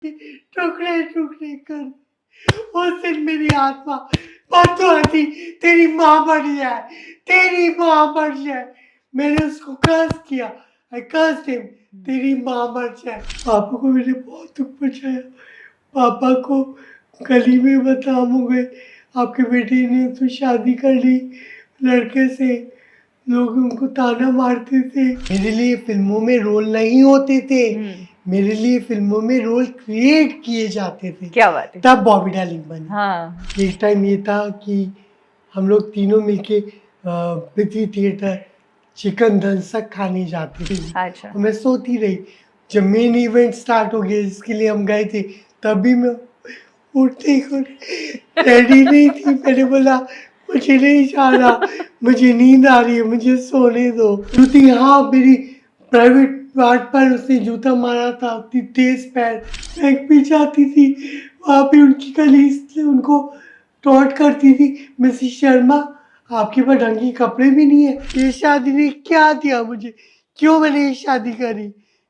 टुकड़े टुकड़े कर। उस दिन मेरी आत्मा बददुआ थी, तेरी माँ मर जाए, तेरी माँ मर जाए। मैंने उसको कर्स किया, आई कर्स्ड हिम, तेरी माँ मर जाए। पापा को मैंने बहुत दुख पहुँचाया। पापा को गली में बदनाम हो गए, आपके बेटे ने तो शादी कर ली लड़के से, लोग उनको ताना मारते थे। मेरे लिए फिल्मों में रोल नहीं होते थे, मेरे लिए फिल्मों में रोल क्रिएट किए जाते थे। क्या बात है। तब बॉबी डार्लिंग बनी। हाँ। एक टाइम ये था कि हम लोग तीनों मिलके पृथ्वी थिएटर चिकन दंसक खाने जाते थे। अच्छा। और मैं सोती रही। जब मेन इवेंट स्टार्ट हो गया जिसके लिए हम गए थे, तभी मैं उठते ही रेडी नहीं थी। मैंने बोला मुझे नहीं जाना, मुझे नींद आ रही है, मुझे सोने दो। जूती, हाँ, मेरी प्राइवेट पार्ट पर उसने जूता मारा था, उतनी तेज पैर फेंक भी जाती थी। वहाँ पे उनकी कलीग उनको टॉन्ट करती थी, मिसेस शर्मा आपके पास ढंग के कपड़े भी नहीं है, ये शादी ने क्या दिया मुझे, क्यों मैंने ये शादी करी,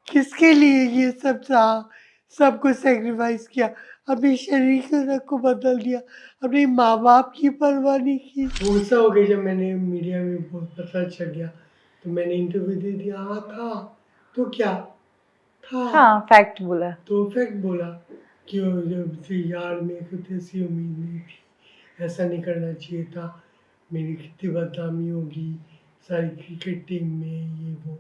किसके लिए ये सब था, सब कुछ सेक्रीफाइस किया, अपने शरीर के रंग को बदल दिया, अपने माँ बाप की परवाह नहीं की। गुस्सा हो गई जब मैंने मीडिया में बहुत पता चल गया, तो मैंने इंटरव्यू दे दिया। हाँ था, तो क्या था, हाँ, फैक्ट बोला। तो फैक्ट बोला कि यार मेरे को तो ऐसी उम्मीद नहीं थी, ऐसा नहीं करना चाहिए था, मेरी कितनी बदनामी होगी सारी क्रिकेट टीम में, ये वो।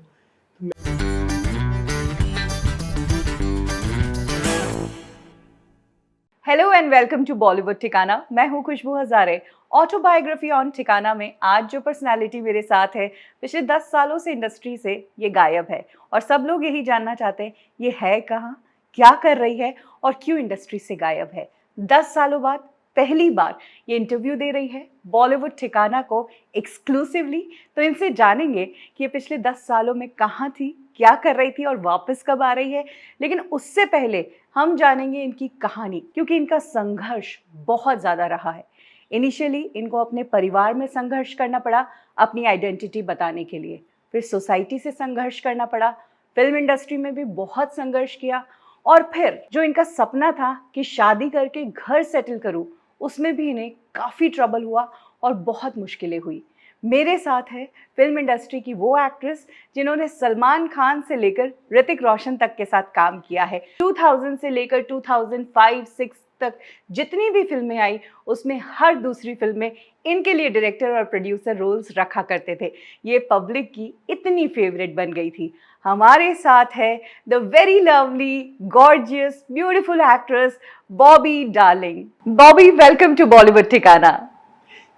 Hello and welcome to Bollywood Thikana. मैं हूँ खुशबू हजारे। ऑटोबायोग्राफी ऑन ठिकाना में आज जो पर्सनालिटी मेरे साथ है, पिछले 10 सालों से इंडस्ट्री से ये गायब है और सब लोग यही जानना चाहते हैं ये है कहाँ, क्या कर रही है और क्यों इंडस्ट्री से गायब है। 10 सालों बाद पहली बार ये इंटरव्यू दे रही है बॉलीवुड ठिकाना को एक्सक्लूसिवली। तो इनसे जानेंगे कि ये पिछले 10 सालों में कहाँ थी, क्या कर रही थी और वापस कब आ रही है। लेकिन उससे पहले हम जानेंगे इनकी कहानी, क्योंकि इनका संघर्ष बहुत ज़्यादा रहा है। इनिशियली इनको अपने परिवार में संघर्ष करना पड़ा अपनी आइडेंटिटी बताने के लिए, फिर सोसाइटी से संघर्ष करना पड़ा, फिल्म इंडस्ट्री में भी बहुत संघर्ष किया, और फिर जो इनका सपना था कि शादी करके घर सेटल करूं, उसमें भी इन्हें काफ़ी ट्रबल हुआ और बहुत मुश्किलें हुई। मेरे साथ है फिल्म इंडस्ट्री की वो एक्ट्रेस जिन्होंने सलमान खान से लेकर ऋतिक रोशन तक के साथ काम किया है। 2000 से लेकर 2005-6 तक जितनी भी फिल्में आई उसमें हर दूसरी फिल्म में इनके लिए डायरेक्टर और प्रोड्यूसर रोल्स रखा करते थे। ये पब्लिक की इतनी फेवरेट बन गई थी। हमारे साथ है the very lovely gorgeous beautiful actress Bobby Darling. Bobby, welcome to Bollywood Thikana.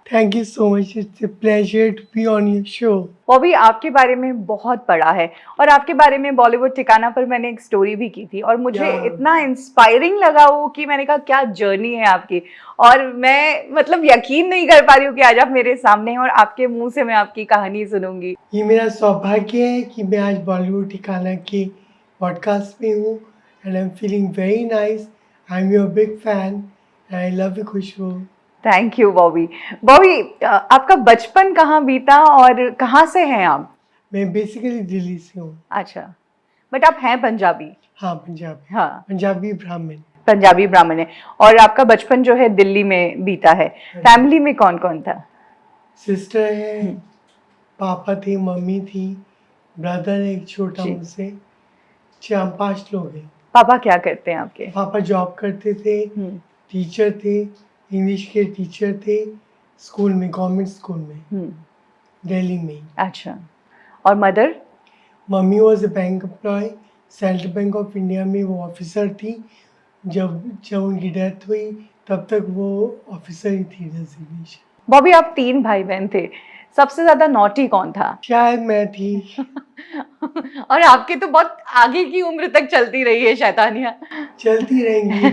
Thank you so much, it's a pleasure to be on your show. Bobby, आपके बारे में बहुत पढ़ा है और आपके बारे में बॉलीवुड ठिकाना पर मैंने एक स्टोरी भी की थी और मुझे इतना इंस्पायरिंग लगा वो कि मैंने कहा क्या जर्नी है आपकी। और मैं मतलब यकीन नहीं कर पा रही हूँ कि आज आप मेरे सामने हैं और आपके मुंह से मैं आपकी कहानी सुनूंगी। ये मेरा सौभाग्य है कि मैं आज बॉलीवुड ठिकाना के पॉडकास्ट में हूँ and I am feeling very nice. I am your big fan and I love you Khushboo. Thank you Bobby. Bobby, आपका बचपन कहाँ बीता और कहाँ से हैं आप? मैं बेसिकली दिल्ली से हूँ। अच्छा, बट आप हैं पंजाबी? हाँ, पंजाबी। हाँ, पंजाबी ब्राह्मण। पंजाबी ब्राह्मण है। और आपका बचपन जो है दिल्ली में बीता है। फैमिली में कौन कौन था? सिस्टर है, पापा थे, मम्मी थी, ब्रदर है एक छोटा मुझसे, 4-5 लोग हैं। पापा क्या करते हैं आपके? पापा जॉब करते थे, टीचर थे, इंग्लिश के टीचर थे, स्कूल में, गवर्नमेंट स्कूल में, दिल्ली में। अच्छा, और mother? Mummy was a bank employ, central bank of India में वो ऑफिसर थी। जब उनकी डेथ हुई तब तक वो ऑफिसर ही थी डेजिग्नेशन। बॉबी, आप 3 भाई बहन थे, सबसे ज्यादा नॉटी कौन था? शायद मैं थी। और आपकी तो बहुत आगे की उम्र तक चलती रही है शैतानियां। चलती रहेंगी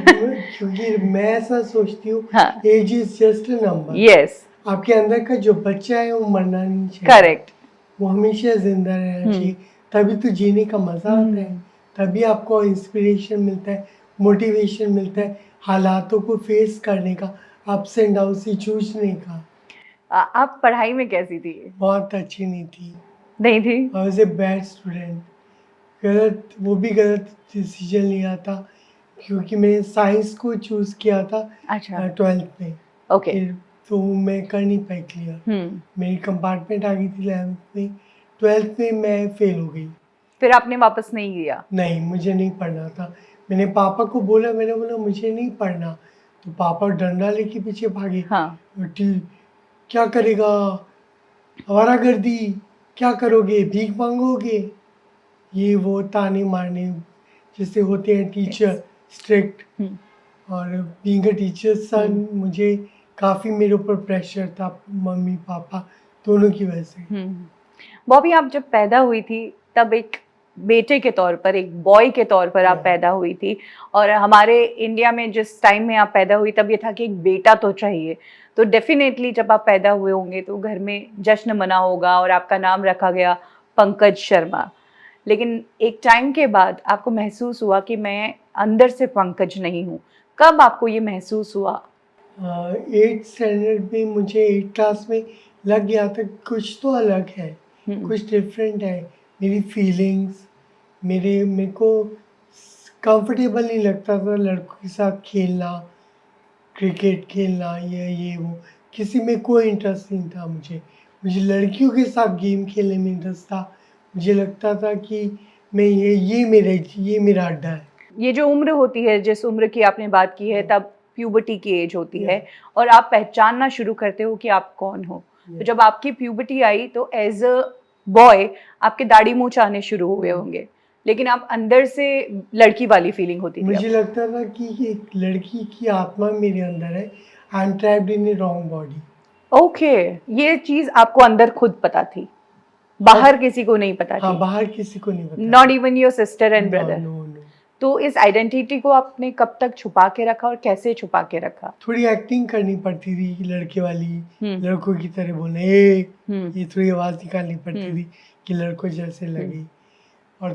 क्योंकि मैं ऐसा सोचती हूँ, age is just a number. Yes, आपके अंदर का जो बच्चा है वो मरना नहीं चाहिए। करेक्ट। वो हमेशा जिंदा रहना चाहिए, तभी तो जीने का मजा आता है, तभी आपको इंस्पिरेशन मिलता है, मोटिवेशन मिलता है, हालातों को फेस करने का, अप्स एंड डाउन से जूझने का। आप पढ़ाई में कैसी थी? बहुत अच्छी नहीं थी। नहीं थी? I was a bad student. वो भी गलत डिसीजन लिया था क्योंकि मैंने साइंस को चूज़ किया था अच्छा, 12th में, ओके। फिर तो मैं कर नहीं पाई क्लियर। मेरी कंपार्टमेंट आ गई थी 11th में, 12th में मैं फेल हो गई। फिर आपने वापस नहीं लिया? नहीं, मुझे नहीं पढ़ना था। मैंने पापा को बोला, मैंने बोला मुझे नहीं पढ़ना, तो पापा डंडा लेके पीछे भागे। हाँ, "बेटी, क्या करेगा? आवारागर्दी, क्या करोगे? भीख माँगोगे?" ये वो ताने मारने जैसे होते हैं टीचर, यस। स्ट्रिक्ट। हुँ, और बीइंग अ टीचर सन मुझे काफ़ी मेरे ऊपर प्रेशर था मम्मी-पापा दोनों की वजह से। हुँ। बॉबी, आप जब पैदा हुई थी तब एक बेटे के तौर पर, एक बॉय के तौर पर आप Yeah. पैदा हुई थी, और हमारे इंडिया में जिस टाइम में आप पैदा हुई तब ये था कि एक बेटा तो चाहिए। तो डेफ़िनेटली जब आप पैदा हुए होंगे तो घर में जश्न मना होगा और आपका नाम रखा गया पंकज शर्मा। लेकिन एक टाइम के बाद आपको महसूस हुआ कि मैं अंदर से पंकज नहीं हूँ। कब आपको ये महसूस हुआ? 8th स्टैंडर्ड में मुझे 8th क्लास में लग गया था कुछ तो अलग है, हुँ, कुछ डिफरेंट है। मेरी फीलिंग्स, मेरे को कंफर्टेबल नहीं लगता था लड़कों के साथ खेलना, क्रिकेट खेलना या ये वो। किसी में कोई इंटरेस्ट नहीं था मुझे। मुझे लड़कियों के साथ गेम खेलने में इंटरेस्ट था। मुझे लगता था कि मैं ये मेरा अड्डा है। ये जो उम्र होती है, जिस उम्र की आपने बात की है, Yeah. तब प्यूबर्टी की एज होती है Yeah. और आप पहचानना शुरू करते हो कि आप कौन हो। तो Yeah. जब आपकी प्यूबर्टी आई तो एज़ अ बॉय आपके दाढ़ी मूँछ आने शुरू हुए होंगे, लेकिन आप अंदर से लड़की वाली फीलिंग होती थी मुझे आपको। लगता था कि एक लड़की की आत्मा मेरे अंदर है। I am trapped in A wrong body. Okay, ये चीज़ आपको अंदर खुद पता थी, बाहर किसी को नहीं पता हाँ, थी। बाहर किसी को नहीं पता। Not even your sister and no, brother. No, no. तो इस आइडेंटिटी को आपने कब तक छुपा के रखा और कैसे छुपा के रखा? थोड़ी एक्टिंग करनी पड़ती थी लड़के वाली, हुँ, लड़कों की तरह बोलना ए, हुँ, ये थोड़ी आवाज़ निकालनी पड़ती हुँ, थी कि लड़कों जैसे लगे। और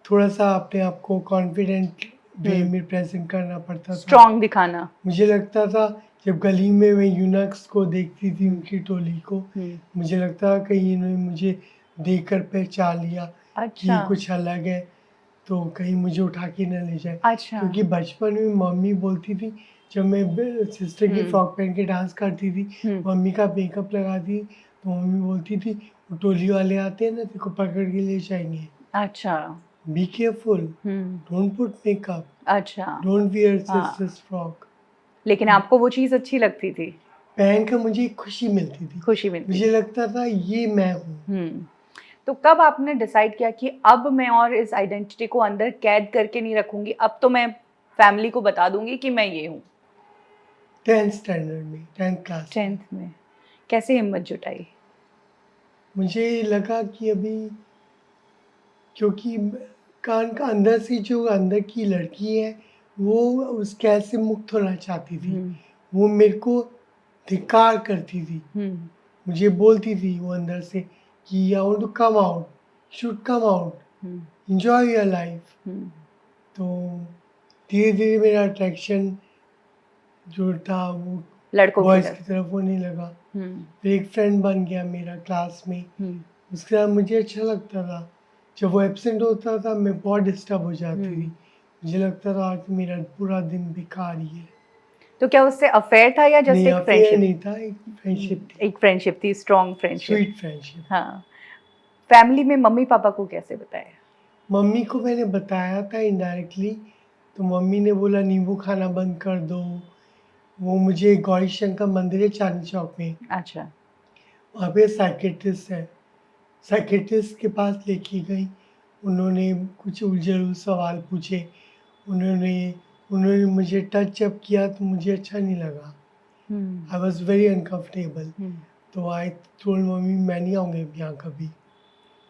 थोड़ा-सा अपने आप को कॉन्फिडेंट वे हुँ। में प्रेज़ेंट करना पड़ता था। स्ट्रॉन्ग दिखाना। मुझे लगता था जब गली में मैं यूनक्स को देखती थी, उनकी टोली को, हुँ। मुझे लगता था कहीं इन्होंने मुझे देखकर पहचान लिया कि ये अच्छा, कुछ अलग है, तो कहीं मुझे उठा के ना ले जाए। अच्छा। क्योंकि बचपन में मम्मी बोलती थी, जब मैं सिस्टर की हुँ, फ्रॉक पहन के डांस करती थी, हुँ। मम्मी का मेकअप लगाती, तो मम्मी बोलती थी, "वो टोली वाले आते हैं ना, तेरे को पकड़ के ले जाएँगे। अच्छा, be careful, hmm, don't put makeup, अच्छा, डोंट वियर हाँ। Sisters frock." लेकिन आपको वो चीज़ अच्छी लगती थी, पहन कर मुझे एक खुशी मिलती थी। खुशी मिलती मुझे थी। लगता था ये मैं हूँ। हुँ। तो कब आपने डिसाइड किया कि अब मैं और इस आइडेंटिटी को अंदर कैद करके नहीं रखूँगी, अब तो मैं फैमिली को बता दूँगी कि मैं ये हूँ? 10th स्टैंडर्ड में, 10th क्लास में। 10th में। कैसे हिम्मत जुटाई? मुझे लगा कि अभी क्योंकि कान का अंदर से जो अंदर की लड़की है, वो उस कैद से मुक्त होना चाहती थी। हुँ, वो मेरे को धिक्कार करती थी। हुँ, मुझे बोलती थी वो अंदर से कि I want to come out, should come out, hmm, enjoy your life. Hmm, तो धीरे-धीरे मेरा अट्रैक्शन जो था वो लड़कों की बॉयज़ तरफ। की तरफ होने लगा। हुँ, फिर एक फ्रेंड बन गया मेरा क्लास में। हुँ, उसके साथ मुझे अच्छा लगता था। जब वो एब्सेंट होता था मैं बहुत डिस्टर्ब हो जाती थी। हुँ। मुझे लगता था आज मेरा पूरा दिन बेकार ही है। तो क्या उससे अफ़ेयर था या जस्ट नहीं, एक अफ़ेयर फ्रेंडशिप? नहीं था, एक फ्रेंडशिप थी, एक फ्रेंडशिप थी, स्ट्रॉन्ग फ्रेंडशिप। Sweet friendship. हाँ। फैमिली में मम्मी-पापा को कैसे बताया? मम्मी को मैंने बताया था इनडायरेक्टली, तो मम्मी ने बोला नींबू खाना बंद कर दो। वो मुझे गौरी शंकर मंदिर है चांदनी चौक में, अच्छा। वहाँ पे साइकियाट्रिस्ट है। साइकियाट्रिस्ट के पास लेके गई। उन्होंने कुछ उलझे-उलझे सवाल पूछे। उन्होंने उन्होंने मुझे टच जब किया तो मुझे अच्छा नहीं लगा। हुँ, आई वाज़ वेरी अनकम्फर्टेबल। हुँ। तो आई टोल्ड मम्मी मैं नहीं आऊँगी अब यहाँ कभी।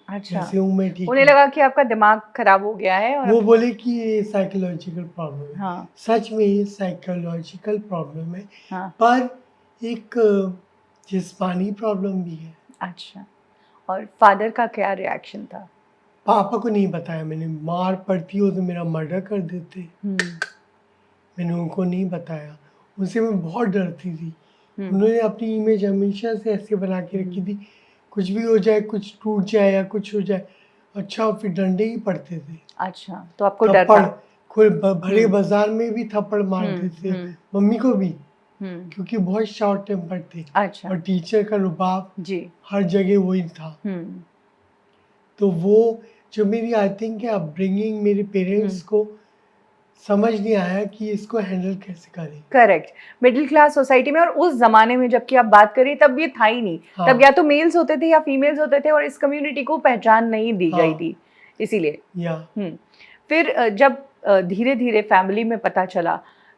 अच्छा। जैसे हूँ मैं ठीक उन्हें हूँ। लगा कि आपका दिमाग खराब हो गया है और वो अब बोले कि ये साइकोलॉजिकल प्रॉब्लम है। हाँ, सच में ये साइकोलॉजिकल प्रॉब्लम है, हाँ। पर एक जिस्मानी प्रॉब्लम भी है। अच्छा। और फादर का क्या रिएक्शन था? पापा को नहीं बताया मैंने, मार पड़ती हो तो मेरा मर्डर कर देते। हुँ, मैंने उनको नहीं बताया। उनसे मैं बहुत डरती थी। हुँ, उन्होंने अपनी इमेज हमेशा से ऐसे बना के रखी हुँ। थी, कुछ भी हो जाए, कुछ टूट जाए या कुछ हो जाए, अच्छा फिर डंडे ही पड़ते थे। अच्छा, तो आपको डर थप्पड़ था? कोई भरे बाजार में भी थप्पड़ मारते थे, मम्मी को भी, क्योंकि बहुत शॉर्ट टेम्पर थे। अच्छा। और टीचर का रुबाब जी। हर जगह वही था। तो वो जो मेरी आई थिंक अपब्रिंगिंग मेरे पेरेंट्स को समझ नहीं आया कि इसको हैंडल कैसे करें। करेक्ट। मिडिल क्लास सोसाइटी में, और उस जमाने में जबकि आप बात करिए तब ये था ही नहीं। हाँ। तब या तो मेल्स होते थे या फीमेल्स होते थे, और इस कम्युनिटी को पहचान नहीं दी गई हाँ। थी, इसीलिए। या फिर जब धीरे धीरे फैमिली में पता चला,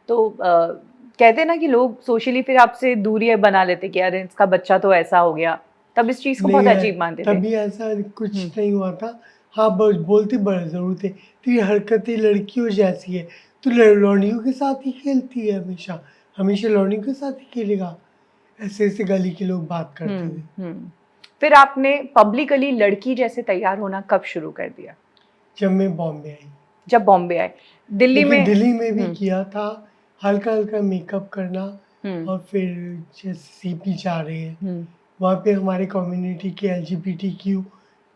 तो कहते ना कि लोग सोशली फिर आपसे दूरियां बना लेते कि अरे इसका बच्चा तो ऐसा हो गया, तब इस चीज को बहुत नहीं अजीब मानते थे। तभी ऐसा कुछ नहीं हुआ था। हाँ बोलते बड़े ज़रूर थे, तेरी हरकतें लड़कियों जैसी है, तू लौंडियों के साथ ही खेलती है, हमेशा हमेशा लौंडियों के साथ ही खेलेगा। ऐसे ऐसे गली के लोग बात करते थे। फिर आपने पब्लिकली लड़की जैसे तैयार होना कब शुरू कर दिया? जब मैं बॉम्बे आई। जब बॉम्बे आए। दिल्ली लेकिन में? दिल्ली में भी किया था, हल्का हल्का मेकअप करना। और फिर जैसे सीपी जा रहे हैं, वहाँ पे हमारे कम्युनिटी के LGBTQ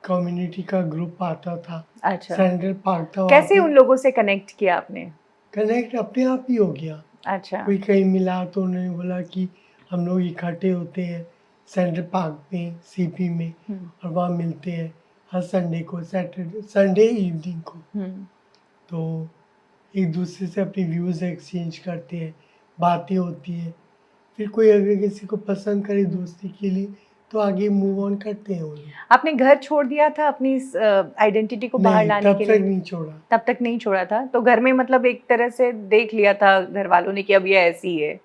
कम्युनिटी का ग्रुप आता था। अच्छा। सेंट्रल पार्क था वहाँ कैसे पे। उन लोगों से कनेक्ट किया आपने? कनेक्ट अपने आप ही हो गया। अच्छा। कोई कहीं मिला तो उन्होंने बोला कि हम लोग इकट्ठे होते हैं सेंट्रल पार्क में, सीपी में, और वहाँ मिलते हैं हर संडे को, संडे इवनिंग को। तो एक दूसरे से अपनी व्यूज़ एक्सचेंज करते हैं, बातें होती हैं। फिर कोई अगर किसी को पसंद करे दोस्ती के लिए तो आगे मूव ऑन करते हैं वो लोग। आपने घर छोड़ दिया था अपनी इस आइडेंटिटी को बाहर नहीं, लाने तब के तक लिए? नहीं छोड़ा। तब तक नहीं छोड़ा था, तो घर में मतलब एक तरह से देख लिया था घर वालों ने कि अब ये ऐसी है।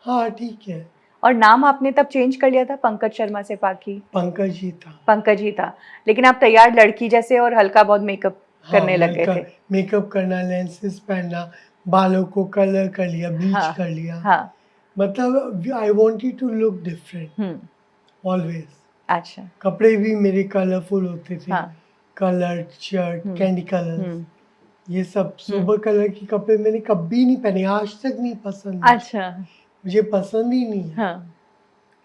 हाँ ठीक है। और नाम आपने तब चेंज कर लिया था, पंकज शर्मा से पाखी? पंकज ही था। पंकज ही था, लेकिन आप तैयार लड़की जैसे और हल्का बहुत मेकअप करने लग गए थे। मेकअप करना, लेंसेज पहनना, बालों को कलर कर लिया, ब्लीच कर लिया। हाँ। मतलब I wanted to look different always. अच्छा। कपड़े भी मेरे कलरफुल होते थे। हाँ। कलर शर्ट, कैंडी कलर्स, ये सब सोबर कलर के कपड़े मैंने कभी नहीं पहने, आज तक नहीं पसंद। अच्छा। मुझे पसंद ही नहीं है। हाँ।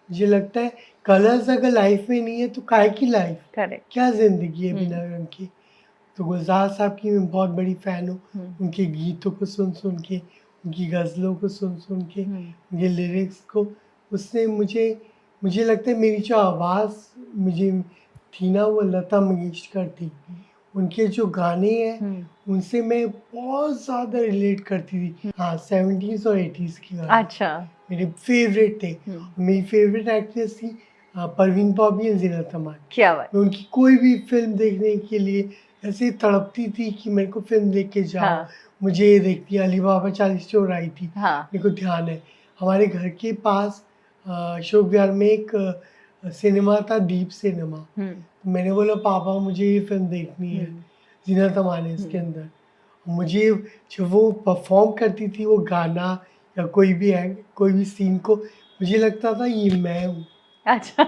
मुझे लगता है कलर्स अगर लाइफ में नहीं है तो काहे की लाइफ, करेक्ट। क्या जिंदगी है बिना रंग की। तो गुलजार साहब की मैं बहुत बड़ी फ़ैन हूँ। उनके गीतों को सुन सुन के, उनकी गज़लों को सुन सुन के, उनके लिरिक्स को, उसने मुझे लगता है मेरी जो आवाज़ मुझे थी ना, वो लता मंगेशकर थी। उनके जो गाने हैं उनसे मैं बहुत ज़्यादा रिलेट करती थी। हाँ, 70s और 80s की गाने अच्छा। मेरे फेवरेट थे। मेरी फेवरेट एक्ट्रेस थी परवीन पॉपी और ज़ीनत अमान। क्या बात। मैं उनकी कोई भी फिल्म देखने के लिए ऐसे तड़पती थी कि मेरे को फिल्म देख के जाओ। हाँ। मुझे ये देखती अली बाबा 40 चोर आई थी। हाँ। मेरे को ध्यान है हमारे घर के पास अशोक विहार में एक सिनेमा था, दीप सिनेमा। तो मैंने बोला पापा मुझे ये फिल्म देखनी है, ज़ीनत अमान है इसके अंदर। मुझे जब वो परफॉर्म करती थी वो गाना या कोई भी सीन को, मुझे लगता था ये मैं हूँ। अच्छा।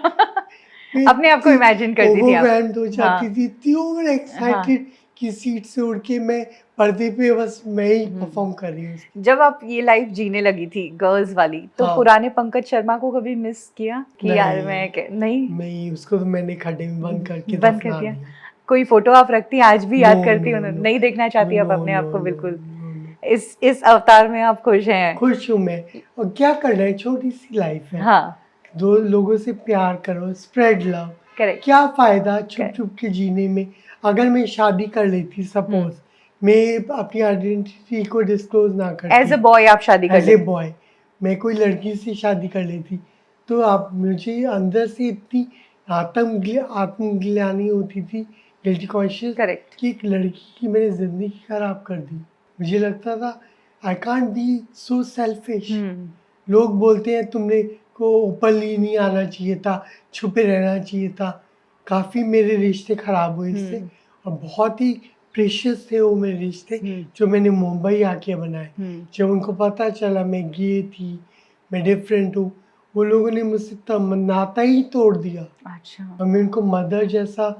अपने आप को इमेजिन करती थी आप? ओवरवेल्म्ड हो जाती हाँ। थी, इतनी ओवर एक्साइटेड कि सीट से उड़ के मैं पर्दे पे बस मैं ही परफॉर्म कर रही हूँ। जब आप ये लाइफ जीने लगी थी गर्ल्स वाली, तो हाँ। पुराने पंकज शर्मा को कभी मिस किया कि यार नहीं, नहीं उसको तो मैंने खड्डे में बंद करके बंद कर दफना दिया? दिया। कोई फोटो आप रखती हैं आज भी, याद नो करती नो हो? नो नहीं देखना चाहती आप नो अपने आप को? नो बिल्कुल नो। इस अवतार में आप खुश हैं? खुश हूँ मैं, और क्या करना है, छोटी सी लाइफ है। हाँ। दो लोगों से प्यार करो, स्प्रेड लव। करेक्ट। क्या फायदा छुप छुप के जीने में। अगर मैं शादी कर लेती, सपोज मैं अपनी आइडेंटिटी को डिस्क्लोज ना करती, एज अ बॉय आप शादी कर एज ए लेते? बॉय मैं कोई लड़की से शादी कर लेती, तो आप मुझे अंदर से इतनी आत्मग्लानि होती थी, गिल्टी कॉन्शियस, करेक्ट। कि एक लड़की की मैंने ज़िंदगी खराब कर दी। मुझे लगता था I can't be so selfish. लोग बोलते हैं तुमने को ओपनली नहीं आना चाहिए था, छुपे रहना चाहिए था। काफ़ी मेरे रिश्ते ख़राब हुए इससे, और बहुत ही प्रेशियस थे वो मेरे रिश्ते जो मैंने मुंबई आके बनाए। जब उनको पता चला मैं गे थी, मैं डिफरेंट हूँ, वो लोगों ने मुझसे नाता ही तोड़ दिया। अच्छा। और मैं उनको मदर जैसा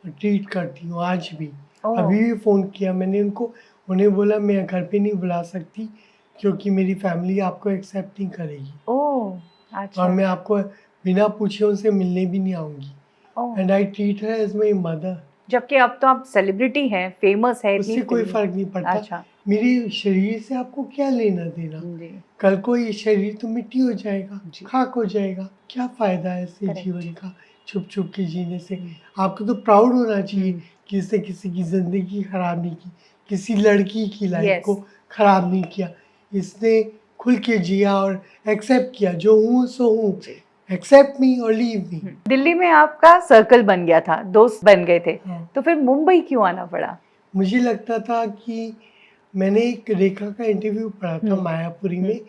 ट्रीट करती हूँ आज भी। ओह। अभी भी फ़ोन किया मैंने उनको, उन्हें बोला मैं घर पे नहीं बुला सकती क्योंकि मेरी फैमिली आपको एक्सेप्ट नहीं करेगी, ओह। अच्छा। और मैं आपको बिना पूछे उनसे मिलने भी नहीं आऊँगी। Oh. And I treat her as my mother. जबकि अब तो आप सेलिब्रिटी हैं, फेमस है, इतनी उससे कोई फिल्म। फ़र्क नहीं पड़ता। अच्छा। मेरे शरीर से आपको क्या लेना देना? जी कल को ये शरीर तो मिट्टी हो जाएगा, जी। खाक हो जाएगा। क्या फ़ायदा है ऐसे Correct. जीवन का छुप-छुप के जीने से? हम्म, आपको तो प्राउड होना चाहिए हम्म, कि इसने किसी की ज़िंदगी खराब नहीं की, किसी लड़की की लाइफ़ को Yes. खराब नहीं किया। इसने खुल के जिया और एक्सेप्ट किया, जो हूँ सो हूँ। जी। एक्सेप्ट मी और लीव मी। दिल्ली में आपका सर्कल बन गया था, दोस्त बन गए थे, हाँ। तो फिर मुंबई क्यों आना पड़ा? मुझे लगता था कि मैंने एक रेखा का इंटरव्यू पढ़ा था हम्म, मायापुरी हम्म, में।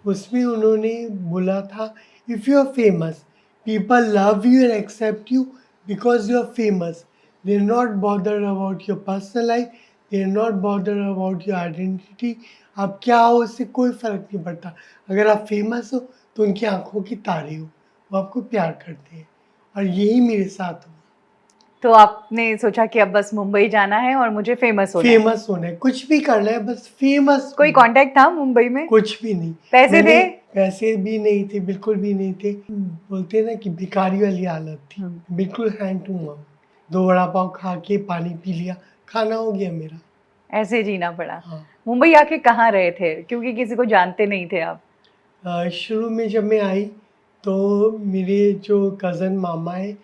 उसमें उन्होंने बोला था, if you are famous people love you and accept you because you are famous. They are not bothered about your personal life, they are not bothered about your identity. आप क्या हो इससे कोई फ़र्क नहीं पड़ता। अगर आप फेमस हो तो उनकी आंखों की तारे हो, वो आपको प्यार करते हैं। और यही मेरे साथ हुआ। तो आपने सोचा कि अब बस मुंबई जाना है और मुझे फेमस होना है। फेमस होना है, कुछ भी करना है, बस फेमस कोई होना है। कांटेक्ट था मुंबई में? कुछ भी नहीं। पैसे मैंने थे? पैसे भी नहीं थे, बिल्कुल भी नहीं थे। बोलते हैं ना कि भिखारी वाली हालत थी। बिल्कुल hand to mouth. 2 vada pav खा के पानी पी लिया, खाना हो गया मेरा। ऐसे जीना पड़ा। हाँ। मुंबई आके कहाँ रहे थे? क्योंकि किसी को जानते नहीं थे आप। शुरू में जब मैं आई तो मेरे जो कज़न मामा हैं,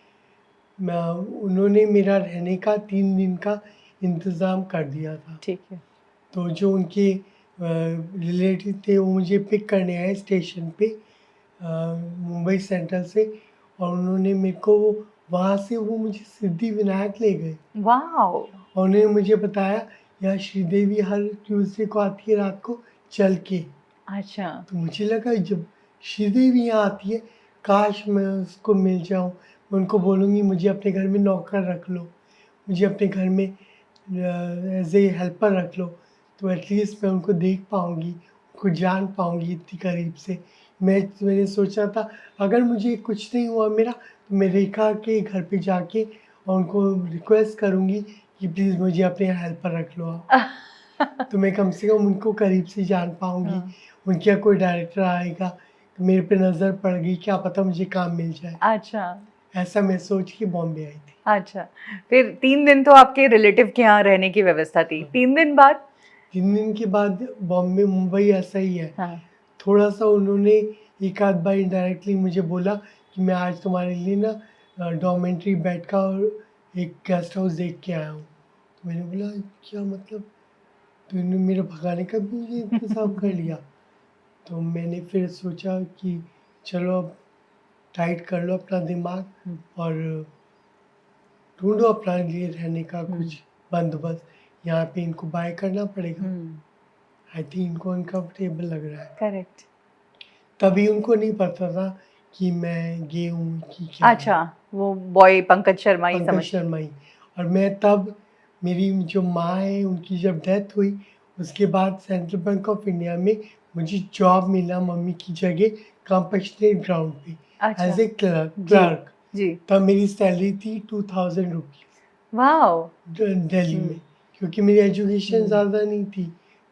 मैं उन्होंने मेरा रहने का 3 दिन का इंतज़ाम कर दिया था। ठीक है। तो जो उनके रिलेटिव थे वो मुझे पिक करने आए स्टेशन पे मुंबई सेंट्रल से। और उन्होंने मेरे को वहाँ से वो मुझे सिद्धिविनायक ले गए वाओ! और उन्होंने मुझे बताया, यहाँ श्रीदेवी हर ट्यूसडे को आती है रात को चल के। अच्छा। तो मुझे लगा जब श्रीदेवी यहाँ आती है, काश मैं उसको मिल जाऊँ। मैं उनको बोलूँगी मुझे अपने घर में नौकर रख लो, मुझे अपने घर में एज ए हेल्पर रख लो, तो एटलीस्ट मैं उनको देख पाऊँगी, उनको जान पाऊँगी इतनी करीब से। मैंने सोचा था अगर मुझे कुछ नहीं हुआ मेरा, तो मैं रेखा के घर पे जाके और उनको रिक्वेस्ट करूँगी कि प्लीज़ मुझे अपने यहाँ हेल्पर रख लो आप। तो मैं कम से कम उनको करीब से जान पाऊँगी। हाँ। उनके यहाँ कोई डायरेक्टर आएगा, तो मेरे पे नज़र पड़ गई, क्या पता मुझे काम मिल जाए। अच्छा, ऐसा मैं सोच के बॉम्बे आई थी। अच्छा। फिर 3 दिन तो आपके रिलेटिव के यहाँ रहने की व्यवस्था थी। 3 दिन बाद? 3 दिन के बाद बॉम्बे मुंबई ऐसा ही है। हाँ। थोड़ा-सा उन्होंने एक आध बार इनडायरेक्टली मुझे बोला कि मैं आज तुम्हारे लिए ना डॉर्मेंट्री बेड का और एक गेस्ट हाउस देख के आया हूँ। तो मैंने बोला क्या मतलब? तो इन्होंने मेरे भगाने का भी ये इंतज़ाम कर लिया। तो मैंने फिर सोचा कि चलो अब टाइट कर लो अपना दिमाग हुँ, और ढूँढो अपना लिए रहने का हुँ, कुछ बंदोबस्त। यहाँ पे इनको बाय करना पड़ेगा। हुँ, आई थिंक इनको अनकम्फर्टेबल लग रहा है। करेक्ट। तभी उनको नहीं पता था कि मैं गे हूँ कि क्या हूँ। अच्छा, वो बॉय पंकज शर्मा ही पंकज समझ। शर्मा ही। और मैं तब मेरी जो माँ है उनकी जब डेथ हुई, उसके बाद सेंट्रल बैंक ऑफ इंडिया में मुझे जॉब मिला मम्मी की जगह कंपैशनेट ग्राउंड पे अच्छा, एज़ ए क्लर्क जी, क्लर्क। जी। तब मेरी सैलरी थी 2000 रुपीज़ वॉव! दिल्ली हुँ, में, क्योंकि मेरी एजुकेशन हुँ, ज़्यादा नहीं थी,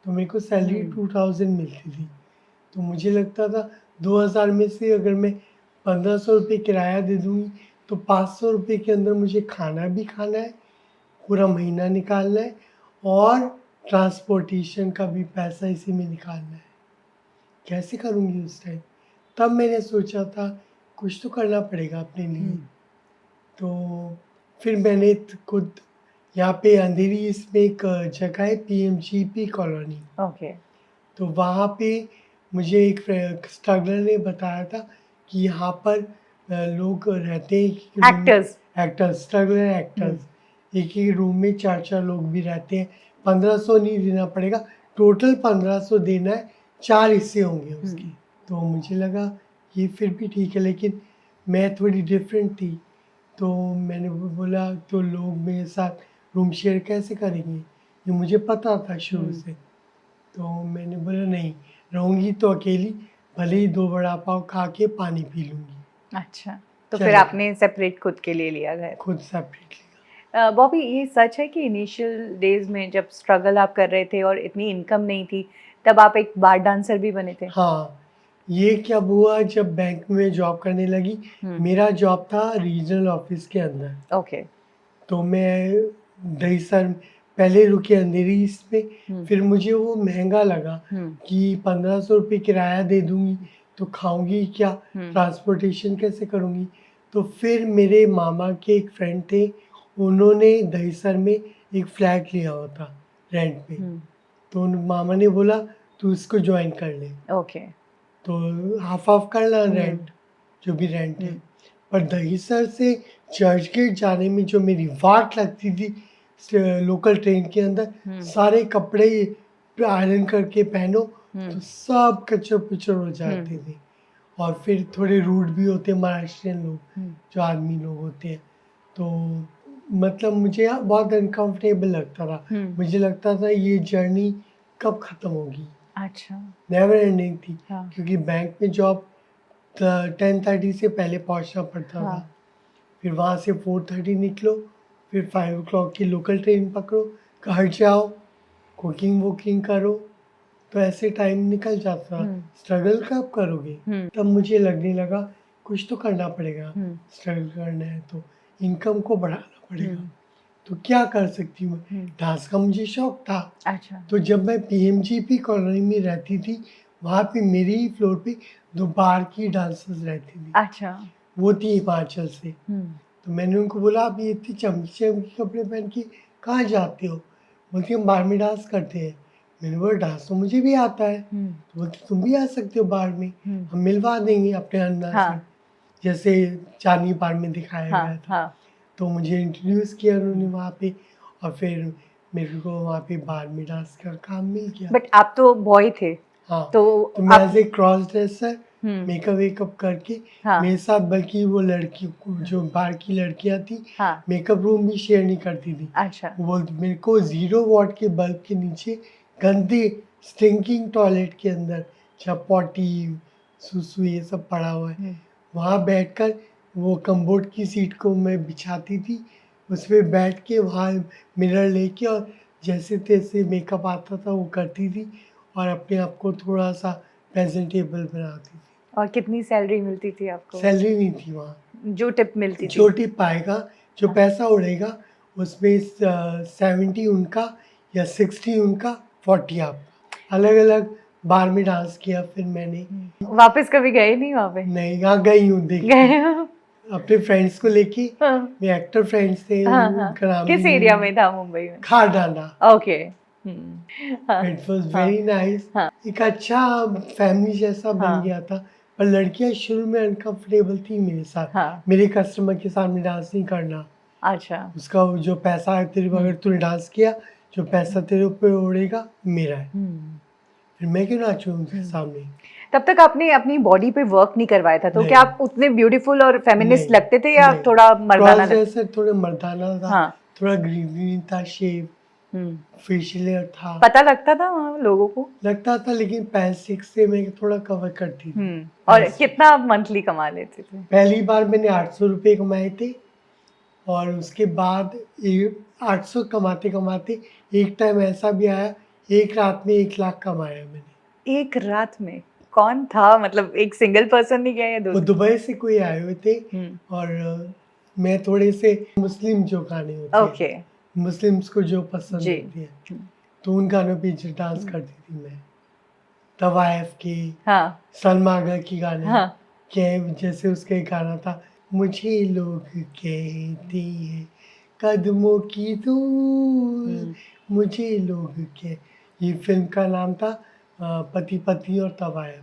तो मेरे को सैलरी हुँ, 2000 मिलती थी। तो मुझे लगता था 2000 में से अगर मैं 1500 रुपये किराया दे दूँगी, तो 500 रुपये के अंदर मुझे खाना भी खाना है, पूरा महीना निकालना है और ट्रांसपोर्टेशन का भी पैसा इसी में निकालना है। कैसे करूँगी उस टाइम? तब मैंने सोचा था कुछ तो करना पड़ेगा अपने लिए। हुँ, तो फिर मैंने खुद यहाँ पे अंधेरी इसमें एक जगह है पीएमजीपी कॉलोनी। ओके। तो वहाँ पे मुझे एक स्ट्रगलर ने बताया था कि यहाँ पर लोग रहते हैं एक रूम में। एक्टर्स। एक्टर्स, स्ट्रगलर हुँ, एक्टर्स एक ही रूम में 4-4 लोग भी रहते हैं। 1500 नहीं देना पड़ेगा, टोटल 1500 देना है, 4 हिस्से होंगे हुँ, उसके। तो मुझे लगा ये फिर भी ठीक है, लेकिन मैं थोड़ी डिफरेंट थी। तो मैंने बोला तो लोग मेरे साथ रूम शेयर कैसे करेंगे? ये मुझे पता था शुरू हुँ, से। तो मैंने बोला नहीं, रहूँगी तो अकेली, भले ही 2 वड़ा पाव खा के पानी पी लूँगी, अच्छा। तो फिर चलेगा। आपने सेपरेट खुद के लिए लिया घर। खुद सेपरेट लिया। बॉबी, ये सच है कि इनिशियल डेज़ में जब स्ट्रगल आप कर रहे थे और इतनी इनकम नहीं थी, तब आप एक बार डांसर भी बने थे? हाँ, ये क्या हुआ जब बैंक में जॉब करने लगी, हुँ, मेरा जॉब था रीजनल ऑफ़िस के अंदर। ओके। तो मैं दहीसर पहले रुके अंधेरी में, हम्म, फिर मुझे वो महंगा लगा हम्म, कि 1500 रुपये किराया दे दूंगी तो खाऊंगी क्या, हम्म, ट्रांसपोर्टेशन कैसे करूंगी। तो फिर मेरे मामा के एक फ्रेंड थे, उन्होंने दहीसर में एक फ्लैट लिया हुआ था रेंट पे। हम्म, तो मामा ने बोला तू इसको ज्वाइन कर ले, ओके, तो हाफ हाफ कर ला हम्म, रेंट, जो भी रेंट है। हम्म, पर दहीसर से चर्च गेट जाने में जो मेरी वाट लगती थी लोकल ट्रेन के अंदर, हम्म, सारे कपड़े आयरन करके पहनो हम्म, तो सब कचर पुचर हो जाते हम्म, थे। और फिर थोड़े रूड भी होते महाराष्ट्रियन लोग, हम्म, जो आदमी लोग होते हैं। तो मतलब मुझे बहुत अनकंफर्टेबल लगता था। हम्म, मुझे लगता था ये जर्नी कब ख़त्म होगी, अच्छा, नेवर एंडिंग थी। हाँ, क्योंकि बैंक में जॉब 10:30 से पहले पहुंचना पड़ता हाँ, था। फिर वहाँ से 4:30 निकलो, फिर 5 o'clock की लोकल ट्रेन पकड़ो, घर जाओ, कुकिंग वुकिंग करो, तो ऐसे टाइम निकल जाता था। हम्म, स्ट्रगल कब करोगे? हम्म, तब मुझे लगने लगा कुछ तो करना पड़ेगा, हम्म, स्ट्रगल करना है तो इनकम को बढ़ाना पड़ेगा। हम्म, तो क्या कर सकती हूँ मैं? हम्म, डांस का मुझे शौक था। अच्छा, तो जब मैं पीएमजीपी कॉलोनी में रहती थी, वहाँ पे मेरे ही फ्लोर पे 2 बार की डांसर्स रहती थी। अच्छा, वो थी हिमाचल से। हम्म, तो मैंने उनको बोला आप ये इतनी चमकी-चमकी कपड़े पहन के कहाँ जाते हो? बोलती हम बार में डांस करते हैं। मैंने बोला डांस तो मुझे भी आता है। हम्म, तो बोलती तुम भी आ सकते हो बार में, हम्म, हम मिलवा देंगे अपने अंदाज से। हाँ, जैसे चांदनी बार में दिखाया हाँ, गया था। हाँ, तो मुझे इंट्रोड्यूस किया उन्होंने वहाँ पे, और फिर मेरे को वहाँ पे बार में डांस का काम मिल गया। बट आप तो बॉय थे, हाँ, तो तो मैं आप, as a cross dresser hmm, makeup wake up करके, हाँ, मेरे साथ बल्कि वो लड़की जो बाहर की लड़कियाँ थी, हाँ, मेकअप रूम भी शेयर नहीं करती थी। अच्छा, वो बोलती मेरे को 0 वॉट के बल्ब के नीचे गंदे स्टिंकिंग टॉयलेट के अंदर जहाँ पॉटी, सुसु ये सब पड़ा हुआ है, हम्म, वहाँ बैठकर वो कम्बोर्ड की सीट को मैं बिछाती थी, उस पे बैठ के वहाँ मिरर लेके और जैसे-तैसे मेकअप आता था वो करती थी और अपने आप को थोड़ा-सा प्रेज़ेंटेबल बनाती थी। और कितनी सैलरी मिलती थी आपको? सैलरी नहीं थी वहाँ, जो टिप मिलती थी? जो टिप आएगा, जो हाँ, पैसा उड़ेगा उसमें 70 उनका या 60 उनका, 40 आपका। अलग-अलग बार में डांस किया फिर मैंने। वापस कभी गए नहीं वहाँ पे? नहीं, यहाँ गई हूँ देखने, गए हो? अपने फ्रेंड्स को लेके। हाँ, मेरे एक्टर फ्रेंड्स थे, हाँ, हाँ, उनका नाम भी किस नहीं एरिया मुझे, में था मुंबई में? खारडाना। ओके, हाँ, इट वाज़ हाँ, वेरी नाइस। हाँ, एक अच्छा फैमिली जैसा बन हाँ, गया था। पर लड़कियाँ शुरू में अनकंफर्टेबल थी मेरे साथ, हाँ, मेरे कस्टमर के सामने डांस नहीं करना। अच्छा, उसका वो जो पैसा है तेरे, अगर तूने डांस किया, जो पैसा तेरे ऊपर उड़ेगा मेरा है। हम्म, फिर मैं क्यों नाचूँ उनके हम्म। सामने? तब तक आपने अपनी बॉडी पे वर्क नहीं करवाया था, तो क्या नहीं, आप उतने ब्यूटीफुल और फेमिनिस्ट नहीं, लगते थे या नहीं। थोड़ा मर्दाना क्रॉस लगते? ड्रेसर थोड़े मर्दाना था, हाँ, थोड़ा ग्रीन था, शेव, हम्म, फेशियल हेयर था। पता लगता था वहाँ लोगों को? लगता था लेकिन पैंट से मैं थोड़ा कवर करती थी। और पैंट कितना आप मंथली कमा लेते थे? पहली बार मैंने 800 रुपये कमाए थे, और उसके बाद 800 कमाते कमाते एक टाइम ऐसा भी आया, एक रात में 1 लाख कमाया मैंने। एक रात में? कौन था, मतलब एक सिंगल पर्सन नहीं गया या दो वो तीन? दुबई से कोई आए हुए थे, हम्म, और मैं थोड़े से मुस्लिम जो गाने होते हैं, ओके, मुस्लिम्स को जो पसंद जी, होते हैं, हम्म, तो उन गानों पे डांस हम्म, करती थी मैं। तवायफ के, हाँ, सलमा अगर की गाने, हाँ, के जैसे उसका एक गाना था, मुझे लोग कहते हैं कदमों की दूर, हम्म, मुझे लोग कह, ये फिल्म का नाम था पति पत्नी और तवायफ।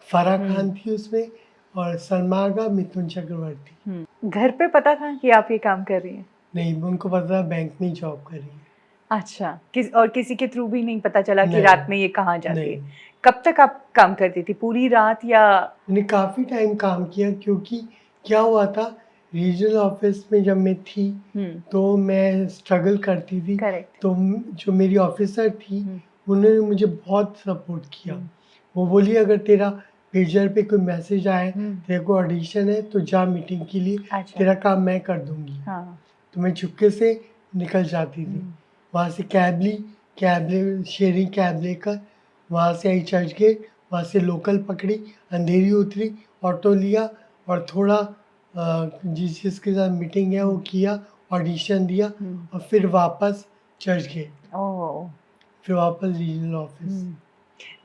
फराह खान थी उसमें, और सलमा आगा, मिथुन चक्रवर्ती। घर पे पता था कि आप ये काम कर रही हैं? नहीं, उनको पता था बैंक में जॉब कर रही है। अच्छा, और किसी के थ्रू भी नहीं पता चला कि नहीं, रात में ये कहाँ जाती है? नहीं। कब तक आप काम करती थी, पूरी रात या? मैंने काफ़ी टाइम काम किया, क्योंकि क्या हुआ था, रीजनल ऑफिस में जब मैं थी तो मैं स्ट्रगल करती थी। करेक्ट, तो जो मेरी ऑफिसर थी, उन्होंने मुझे बहुत सपोर्ट किया। वो बोली अगर तेरा पेजर पे कोई मैसेज आए, तेरे को ऑडिशन है तो जा मीटिंग के लिए, अच्छा, तेरा काम मैं कर दूंगी। हाँ, तो मैं चुपके से निकल जाती थी। वहाँ से शेयरिंग कैब लेकर वहाँ से आई चर्च गेट, वहाँ से लोकल पकड़ी, अंधेरी उतरी, ऑटो लिया, और थोड़ा जिसके साथ मीटिंग है वो किया, ऑडिशन दिया, और फिर वापस चर्च गेट, ओह! फिर वापस रीजनल ऑफिस। हुँ।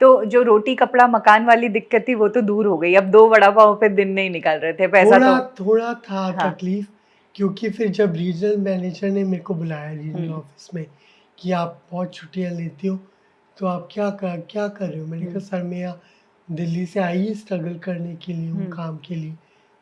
तो जो रोटी, कपड़ा, मकान वाली दिक्कत थी वो तो दूर हो गई, अब 2 वड़ा पाव पे दिन नहीं निकल रहे थे, पैसा थोड़ा तो थोड़ा था हाँ। तकलीफ, क्योंकि फिर जब रीजनल मैनेजर ने मेरे को बुलाया रीजनल हुँ, ऑफिस में कि आप बहुत छुट्टियां लेती हो, तो आप क्या कर रहे हो? मैंने कहा हुँ, सर मैं यहाँ दिल्ली से आई ही स्ट्रगल करने के लिए हूँ, हुँ, काम के लिए।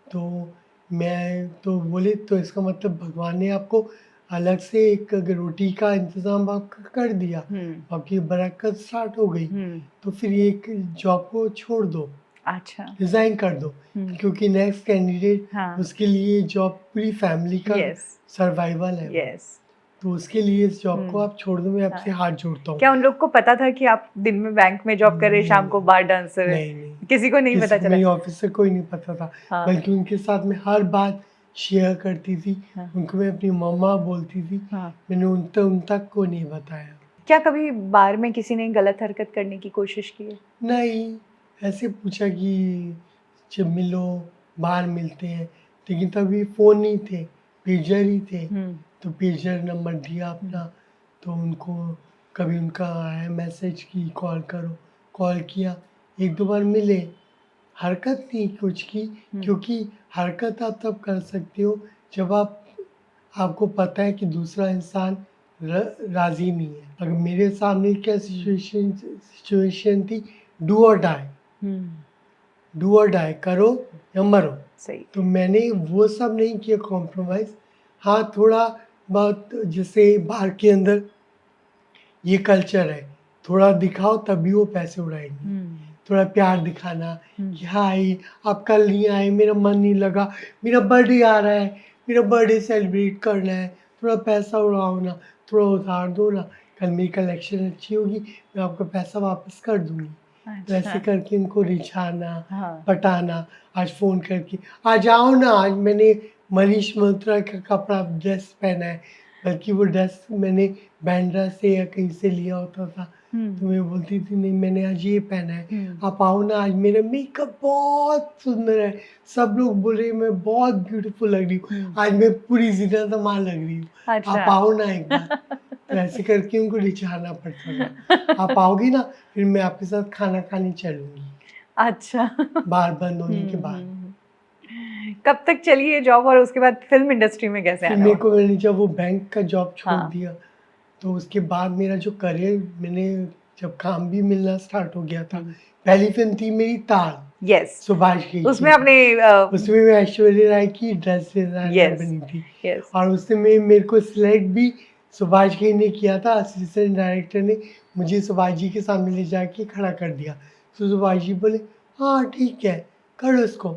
तो मैं तो बोले तो इसका मतलब भगवान ने आपको अलग से एक रोटी का इंतज़ाम आपका कर दिया, हुँ, आपकी बरकत स्टार्ट हो गई, हुँ, तो फिर ये एक जॉब को छोड़ दो, अच्छा, रिज़ाइन कर दो, हुँ, क्योंकि नेक्स्ट कैंडिडेट हाँ, उसके लिए जॉब पूरी फैमिली का यस, सर्वाइवल है वो। यस, तो उसके लिए इस जॉब को हुँ, आप छोड़ दो, मैं आपसे हाँ। हाथ जोड़ता हूँ। क्या उन लोग को पता था कि आप दिन में बैंक में जॉब कर रहे हैं, नहीं, शाम को बार डांसर हैं? नहीं, नहीं, किसी को नहीं किसी पता को चला? मेरे ऑफ़िस से कोई नहीं पता था, हाँ, बल्कि उनके साथ मैं हर बात शेयर करती थी, हाँ, उनको मैं अपनी मम्मा बोलती थी, हाँ। मैंने उन तक को नहीं बताया। क्या कभी बार में किसी ने गलत हरकत करने की कोशिश की है? नहीं, ऐसे पूछा कि जब मिलो, बाहर मिलते हैं, लेकिन तभी फ़ोन नहीं थे, पेजर ही थे। हुँ, तो पेजर नंबर दिया हुँ, अपना, तो उनको कभी उनका आया मैसेज कि कॉल करो, कॉल किया, 1-2 बार मिले, हरकत नहीं कुछ की, हुँ, क्योंकि हरकत आप तब कर सकते हो जब आपको पता है कि दूसरा इंसान राज़ी नहीं है। अगर मेरे सामने क्या हुँ, सिचुएशन थी, डू और डाई, हुँ, डू और डाई, करो या मरो। सही। तो मैंने वो सब नहीं किया कॉम्प्रोमाइज़। हाँ, थोड़ा बहुत जैसे बार के अंदर ये कल्चर है, थोड़ा दिखाओ तभी वो पैसे उड़ाएँगे। हुँ, थोड़ा प्यार दिखाना हुँ, कि हाय आप कल नहीं आए, मेरा मन नहीं लगा, मेरा बर्थडे आ रहा है, मेरा बर्थडे सेलिब्रेट करना है, थोड़ा पैसा उड़ाओ ना, थोड़ा उधार दो ना, कल मेरी कलेक्शन अच्छी होगी, मैं आपका पैसा वापस कर दूँगी। तो ऐसे अच्छा, करके उनको रिझाना, हाँ, पटाना, आज फ़ोन करके, आज आओ ना, आज मैंने मनीष मल्होत्रा का कपड़ा ड्रेस पहना है, बल्कि वो ड्रेस मैंने बांद्रा से या कहीं से लिया होता था। हुँ, तो मैं बोलती थी नहीं मैंने आज ये पहना है, हुँ, आप आओ ना, आज मेरा मेकअप बहुत सुंदर है, सब लोग बोल रहे हैं मैं बहुत ब्यूटीफुल लग रही हूँ, हुँ, आज मैं पूरी ज़ीनत अमान लग रही हूँ, अच्छा। आप आओ ना एक बार। तो ऐसे करके उनको रिझाना पड़ता था, आप आओगी ना, फिर मैं आपके साथ खाना खाने चलूँगी, अच्छा। बार बंद होने के हुँ, बाद। हुँ, कब तक चली ये जॉब और उसके बाद फ़िल्म इंडस्ट्री में कैसे फिर आना मेरे हुआ? को मैंने जब वो बैंक का जॉब छोड़ हाँ, दिया, तो उसके बाद मेरा जो करियर, मैंने जब काम भी मिलना स्टार्ट हो गया था, हुँ, पहली फ़िल्म थी मेरी ताल, यस, सुभाष घई की उसमें थी। आपने उसमें मैं ऐश्वर्या राय की ड्रेस डिज़ाइनर यस, बनी थी, यस, और उसमें मेरे को सिलेक्ट भी सुभाष घई ने किया था, असिस्टेंट डायरेक्टर ने मुझे सुभाष जी के सामने ले जाके खड़ा कर दिया। तो सुभाष जी बोले, "हाँ, ठीक है, करो इसको,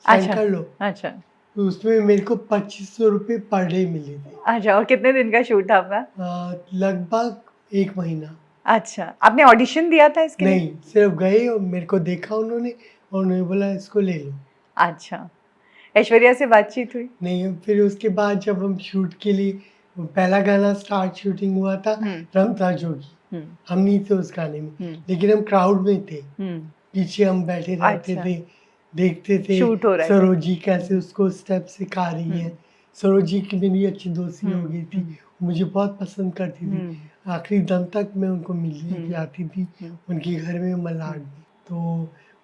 साइन अच्छा, कर लो।" अच्छा, तो उसमें मेरे को ₹2500 पर डे मिले थे। अच्छा और कितने दिन का शूट था आपका? लगभग 1 महीना। अच्छा, आपने ऑडिशन दिया था इसके लिए? नहीं, सिर्फ़ गए और मेरे को देखा उन्होंने और उन्होंने बोला इसको ले लो। अच्छा, ऐश्वर्या से बातचीत हुई? नहीं, फिर उसके बाद जब हम शूट के लिए पहला गाना स्टार्ट शूटिंग हुआ था, हुँ, रमता जोगी। हुँ, हम नहीं थे उस गाने में, हुँ, लेकिन हम क्राउड में थे। हुँ, पीछे हम बैठे रहते अच्छा, थे, देखते थे शूट हो रहे थे। सरोजी कैसे हुँ, उसको स्टेप सिखा रही है। हुँ, सरोजी की मेरी अच्छी दोस्ती हुँ, हो गई थी, हुँ, मुझे बहुत पसंद करती थी। हुँ, आखिरी दम तक मैं उनको मिलने हुँ, जाती थी, हुँ, उनके घर में मलाड हुँ, में। तो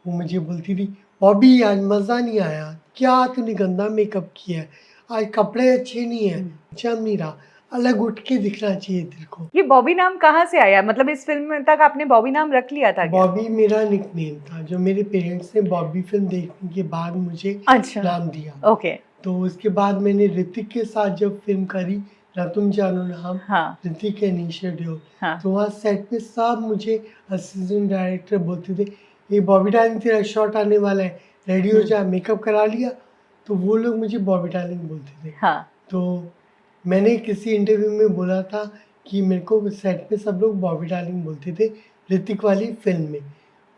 वो मुझे बोलती थी, "बॉबी आज मज़ा नहीं आया, क्या तूने गंदा मेकअप किया है, आज कपड़े अच्छे नहीं हैं, हुँ। जम नहीं रहा, अलग उठ के दिखना चाहिए तेरे को।" ये बॉबी नाम कहाँ से आया? मतलब इस फ़िल्म में तक आपने बॉबी नाम रख लिया था क्या? बॉबी मेरा निकनेम था, जो मेरे पेरेंट्स ने बॉबी फ़िल्म देखने के बाद मुझे अच्छा, नाम दिया। ओके, तो उसके बाद मैंने ऋतिक के साथ जब फ़िल्म करी, ना तुम जानो ना हम, हाँ, ऋतिक एंड ईशा देओल, हाँ, तो वहाँ सेट पे सब मुझे असिस्टेंट डायरेक्टर बोलते थे, "ये बॉबी डार्लिंग तेरा शॉट आने वाला है, रेडी हो हुँ, जा, मेकअप करा लिया?" तो वो लोग मुझे बॉबी डार्लिंग बोलते थे। हाँ, तो मैंने किसी इंटरव्यू में बोला था कि मेरे को सेट पे सब लोग बॉबी डार्लिंग बोलते थे, ऋतिक वाली फ़िल्म में।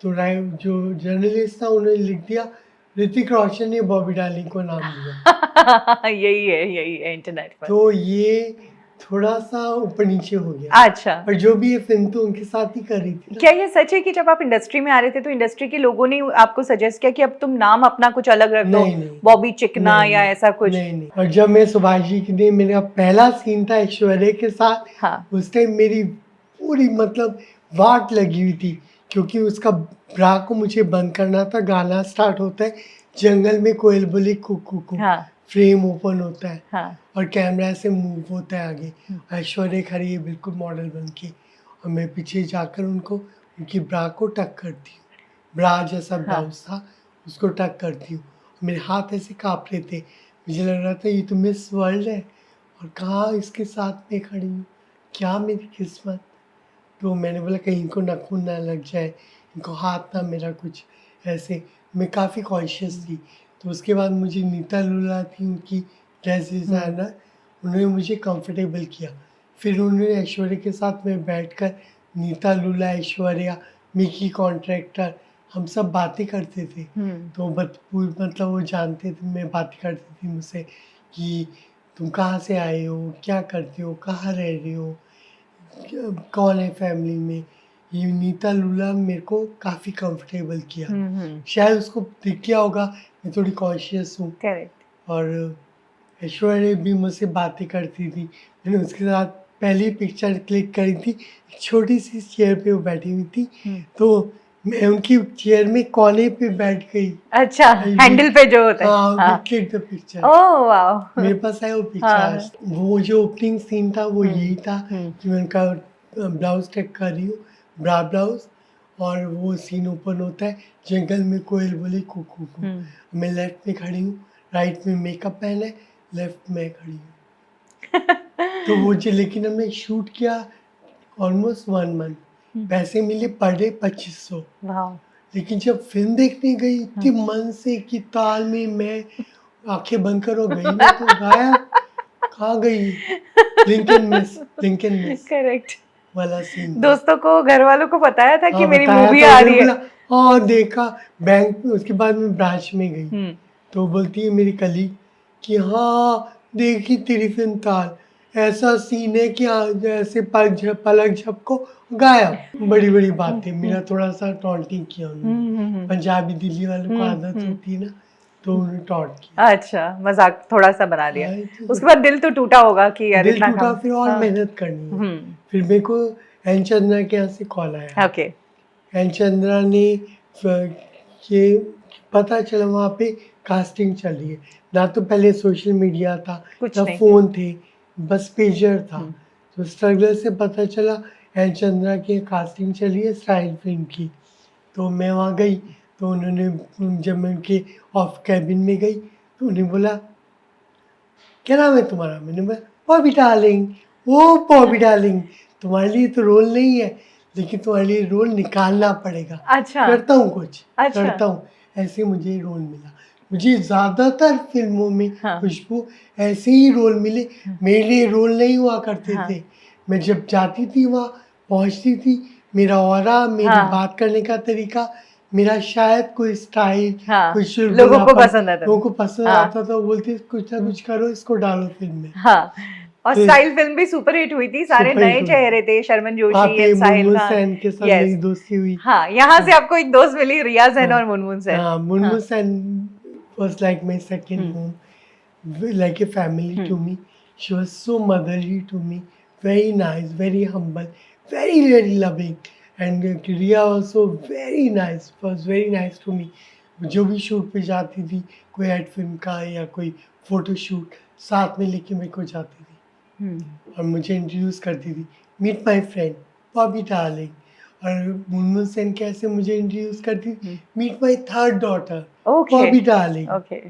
तो जो जर्नलिस्ट था उन्होंने लिख दिया, ऋतिक रोशन ने बॉबी डार्लिंग को नाम दिया। यही है इंटरनेट पर। तो ये थोड़ा सा ऊपर नीचे हो गया। अच्छा, और जो भी ये फिल्म तो उनके साथ ही कर रही थी ना। क्या ये सच है कि जब आप इंडस्ट्री में आ रहे थे तो इंडस्ट्री के लोगों ने आपको सजेस्ट किया कि अब तुम नाम अपना कुछ अलग रख दो, नहीं नहीं बॉबी चिकना नहीं या नहीं ऐसा कुछ? नहीं नहीं। और जब मैं सुभाष जी के लिए मेरा पहला सीन था ऐश्वर्या के साथ, हाँ, उस टाइम मेरी पूरी मतलब वाट लगी हुई थी, क्योंकि उसका ब्रा को मुझे बंद करना था। गाना स्टार्ट होता है, जंगल में कोयल बोली कुकू कू, हाँ, फ्रेम ओपन होता है हाँ, और कैमरा से मूव होता है आगे। ऐश्वर्या खड़ी है बिल्कुल मॉडल बन के, और मैं पीछे जाकर उनको उनकी ब्रा को टक करती हूँ। ब्रा जैसा ब्लाउज था उसको टक करती हूँ। मेरे हाथ ऐसे काँप रहे थे, मुझे लग रहा था ये तो मिस वर्ल्ड है और कहाँ इसके साथ में खड़ी हूँ, क्या मेरी किस्मत। तो मैंने बोला कहीं इनको नखून ना लग जाए, इनको हाथ ना मेरा कुछ ऐसे। मैं काफ़ी कॉन्शियस थी। तो उसके बाद मुझे नीता लुला थी उनकी ड्रेस डिज़ाइनर, उन्होंने मुझे कंफर्टेबल किया। फिर उन्होंने ऐश्वर्या के साथ में बैठकर नीता लुला, ऐश्वर्या, मिकी कॉन्ट्रैक्टर, हम सब बातें करते थे। तो मतलब वो जानते थे, मैं बातें करती थी मुझसे कि तुम कहाँ से आए हो, क्या करते हो, कहाँ रह रहे हो, कौन है फैमिली में। ये नीता लूला मेरे को काफ़ी कंफर्टेबल किया। शायद उसको दिख गया होगा मैं थोड़ी कॉन्शियस हूँ। करेक्ट। और ऐश्वर्या भी मुझसे बातें करती थी। मैंने उसके साथ पहली पिक्चर क्लिक करी थी, एक छोटी सी चेयर पे वो बैठी हुई थी, तो मैं उनकी चेयर में कोने पे बैठ गई। अच्छा, हैंडल पे जो होता है। हाँ, हाँ। Click the picture. Oh wow. मेरे पास है वो पिक्चर हाँ। आज। वो जो ओपनिंग सीन था वो यही था कि मैं उनका ब्लाउज टेक कर रही हूँ, ब्रा ब्लाउज, और वो सीन ओपन होता है, जंगल में कोयल बोली कुकू कू। मैं लेफ्ट में खड़ी हूँ, राइट में मेकअप पहना है, लेफ्ट में खड़ी हूँ। तो वो जो लेकिन हमने शूट किया ऑलमोस्ट 1 मंथ, पैसे मिले पर डे 2500। वाओ। लेकिन जब फिल्म देखने गई इतने मन से कि ताल में मैं आंखें बंद करो गई, मैं तो गायब, कहाँ गई, लिंकन मिस करेक्ट। वाला सीन था। दोस्तों को, घर वालों को बताया था कि हाँ, मेरी बताया मूवी था, आ उन्होंने रही है? बोला हाँ देखा बैंक में। उसके बाद मैं ब्रांच में गई तो बोलती है मेरी कलीग कि हाँ देखी तेरी फिल्म ताल, ऐसा सीन है कि ऐसे पलक झपको गायब। बड़ी बड़ी बातें, मेरा थोड़ा सा टॉन्टिंग किया उन्होंने। पंजाबी दिल्ली वालों को आदत होती है ना, तो उन्होंने टॉन्ट किया। अच्छा, मजाक थोड़ा सा बना दिया। हाँ, तो उसके बाद दिल तो टूटा होगा कि यार दिल इतना टूटा, काम। फिर और हाँ। मेहनत करनी है। फिर मेरे को एन चंद्रा के यहाँ से कॉल आया। ओके। एन चंद्रा ने ये पता चला वहाँ पे कास्टिंग चल रही है। ना तो पहले सोशल मीडिया था, कुछ ना नहीं। फ़ोन थे, बस पेजर था। तो स्ट्रगल से पता चला एन चंद्रा की कास्टिंग चली है स्टाइल फिल्म की। तो मैं वहाँ गई, तो उन्होंने जब मैं उनके ऑफ कैबिन में गई तो उन्हें बोला क्या नाम है तुम्हारा? मैंने बोला बॉबी डार्लिंग। ओ बॉबी डार्लिंग, तुम्हारे लिए तो रोल नहीं है, लेकिन तुम्हारे लिए रोल निकालना पड़ेगा। अच्छा। करता हूँ कुछ, अच्छा। करता हूँ। ऐसे मुझे रोल मिला। मुझे ज़्यादातर फिल्मों में हाँ। खुशबू ऐसे ही रोल मिले। मेरे लिए रोल नहीं हुआ करते हाँ। थे। मैं जब जाती थी वहाँ पहुँचती थी, मेरा ऑरा, मेरी हाँ। बात करने का तरीका, मेरा शायद कोई स्टाइल, हाँ, कुछ लोगों को बोलापन पसंद आता था। लोगों को पसंद हाँ। आता था। वो बोलते कुछ ना कुछ करो, इसको डालो फिल्म में। हाँ, और फिर स्टाइल फिल्म भी सुपर हिट हुई थी, सारे सुपर हिट नए हुई। चेहरे थे, शर्मन वहाँ जोशी पे एंड साहिल मुनमुन खान। सेन के साथ यस। मेरी दोस्ती हुई। हाँ, यहाँ से आपको एक दोस्त मिली, रिया सेन और मुनमुन सेन। हाँ, Munmun Sen was like my second home, like a family to me. She was so motherly to me, very nice, very humble, very very loving, and Riya also very nice, was very nice to me. जो भी shoot पे जाती थी, कोई ad film का या कोई photo shoot, साथ में लेके मेरे को जाती थी और मुझे इंट्रोड्यूस करती थी, meet my friend Bobby Darling. और मुनमुन सेन कैसे मुझे इंट्रोड्यूस करती थी, meet my third daughter okay. Bobby Darling. Okay.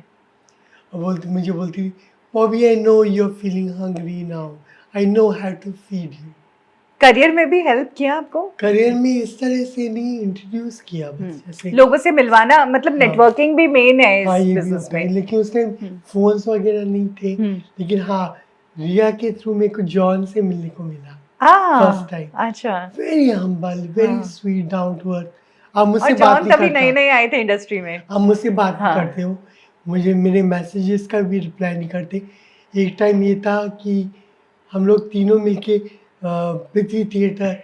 मुझे बोलती थी Bobby I know you are feeling hungry now, I know how to feed you. Career में भी हेल्प किया आपको? करियर में इस तरह से नहीं, इंट्रोड्यूस किया बस जैसे। लोगों से मिलवाना, मतलब नेटवर्किंग भी मेन है हाँ, इस ये भी बिजनेस होता है, में। लेकिन उस टाइम फोन्स वगैरह नहीं थे। लेकिन हाँ, रिया के थ्रू मेरे को जॉन से मिलने को मिला फर्स्ट टाइम। अच्छा। Very humble, very sweet, down to earth. अब और मुझसे बात जॉन नहीं तभी नए करता, नए आए थे इंडस्ट्री में। अब मुझसे बात नहीं हाँ। करते हो, मुझे मेरे मैसेजेस का भी रिप्लाई नहीं करते। एक टाइम ये था कि हम लोग तीनों मिलके पृथ्वी थिएटर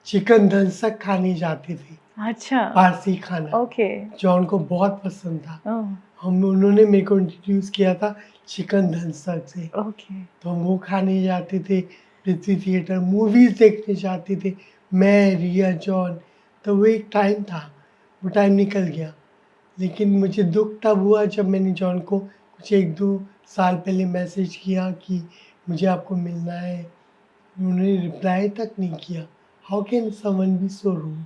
चिकन दंसक खाने जाते थे, अच्छा। पारसी खाना। ओके। जॉन को बहुत पसंद था। ओह, उन्होंने मेरे को इंट्रोड्यूस किया था चिकन दंसक से। ओके। तो हम वो खाने जाते थे, पृथ्वी थिएटर मूवीज़ देखने जाते थे, मैं, रिया, जॉन। तो वो एक टाइम था, वो टाइम निकल गया। लेकिन मुझे दुःख तब हुआ जब मैंने जॉन को कुछ 1-2 साल पहले मैसेज किया कि मुझे आपको मिलना है। उन्होंने रिप्लाई तक नहीं किया। How can someone be so rude?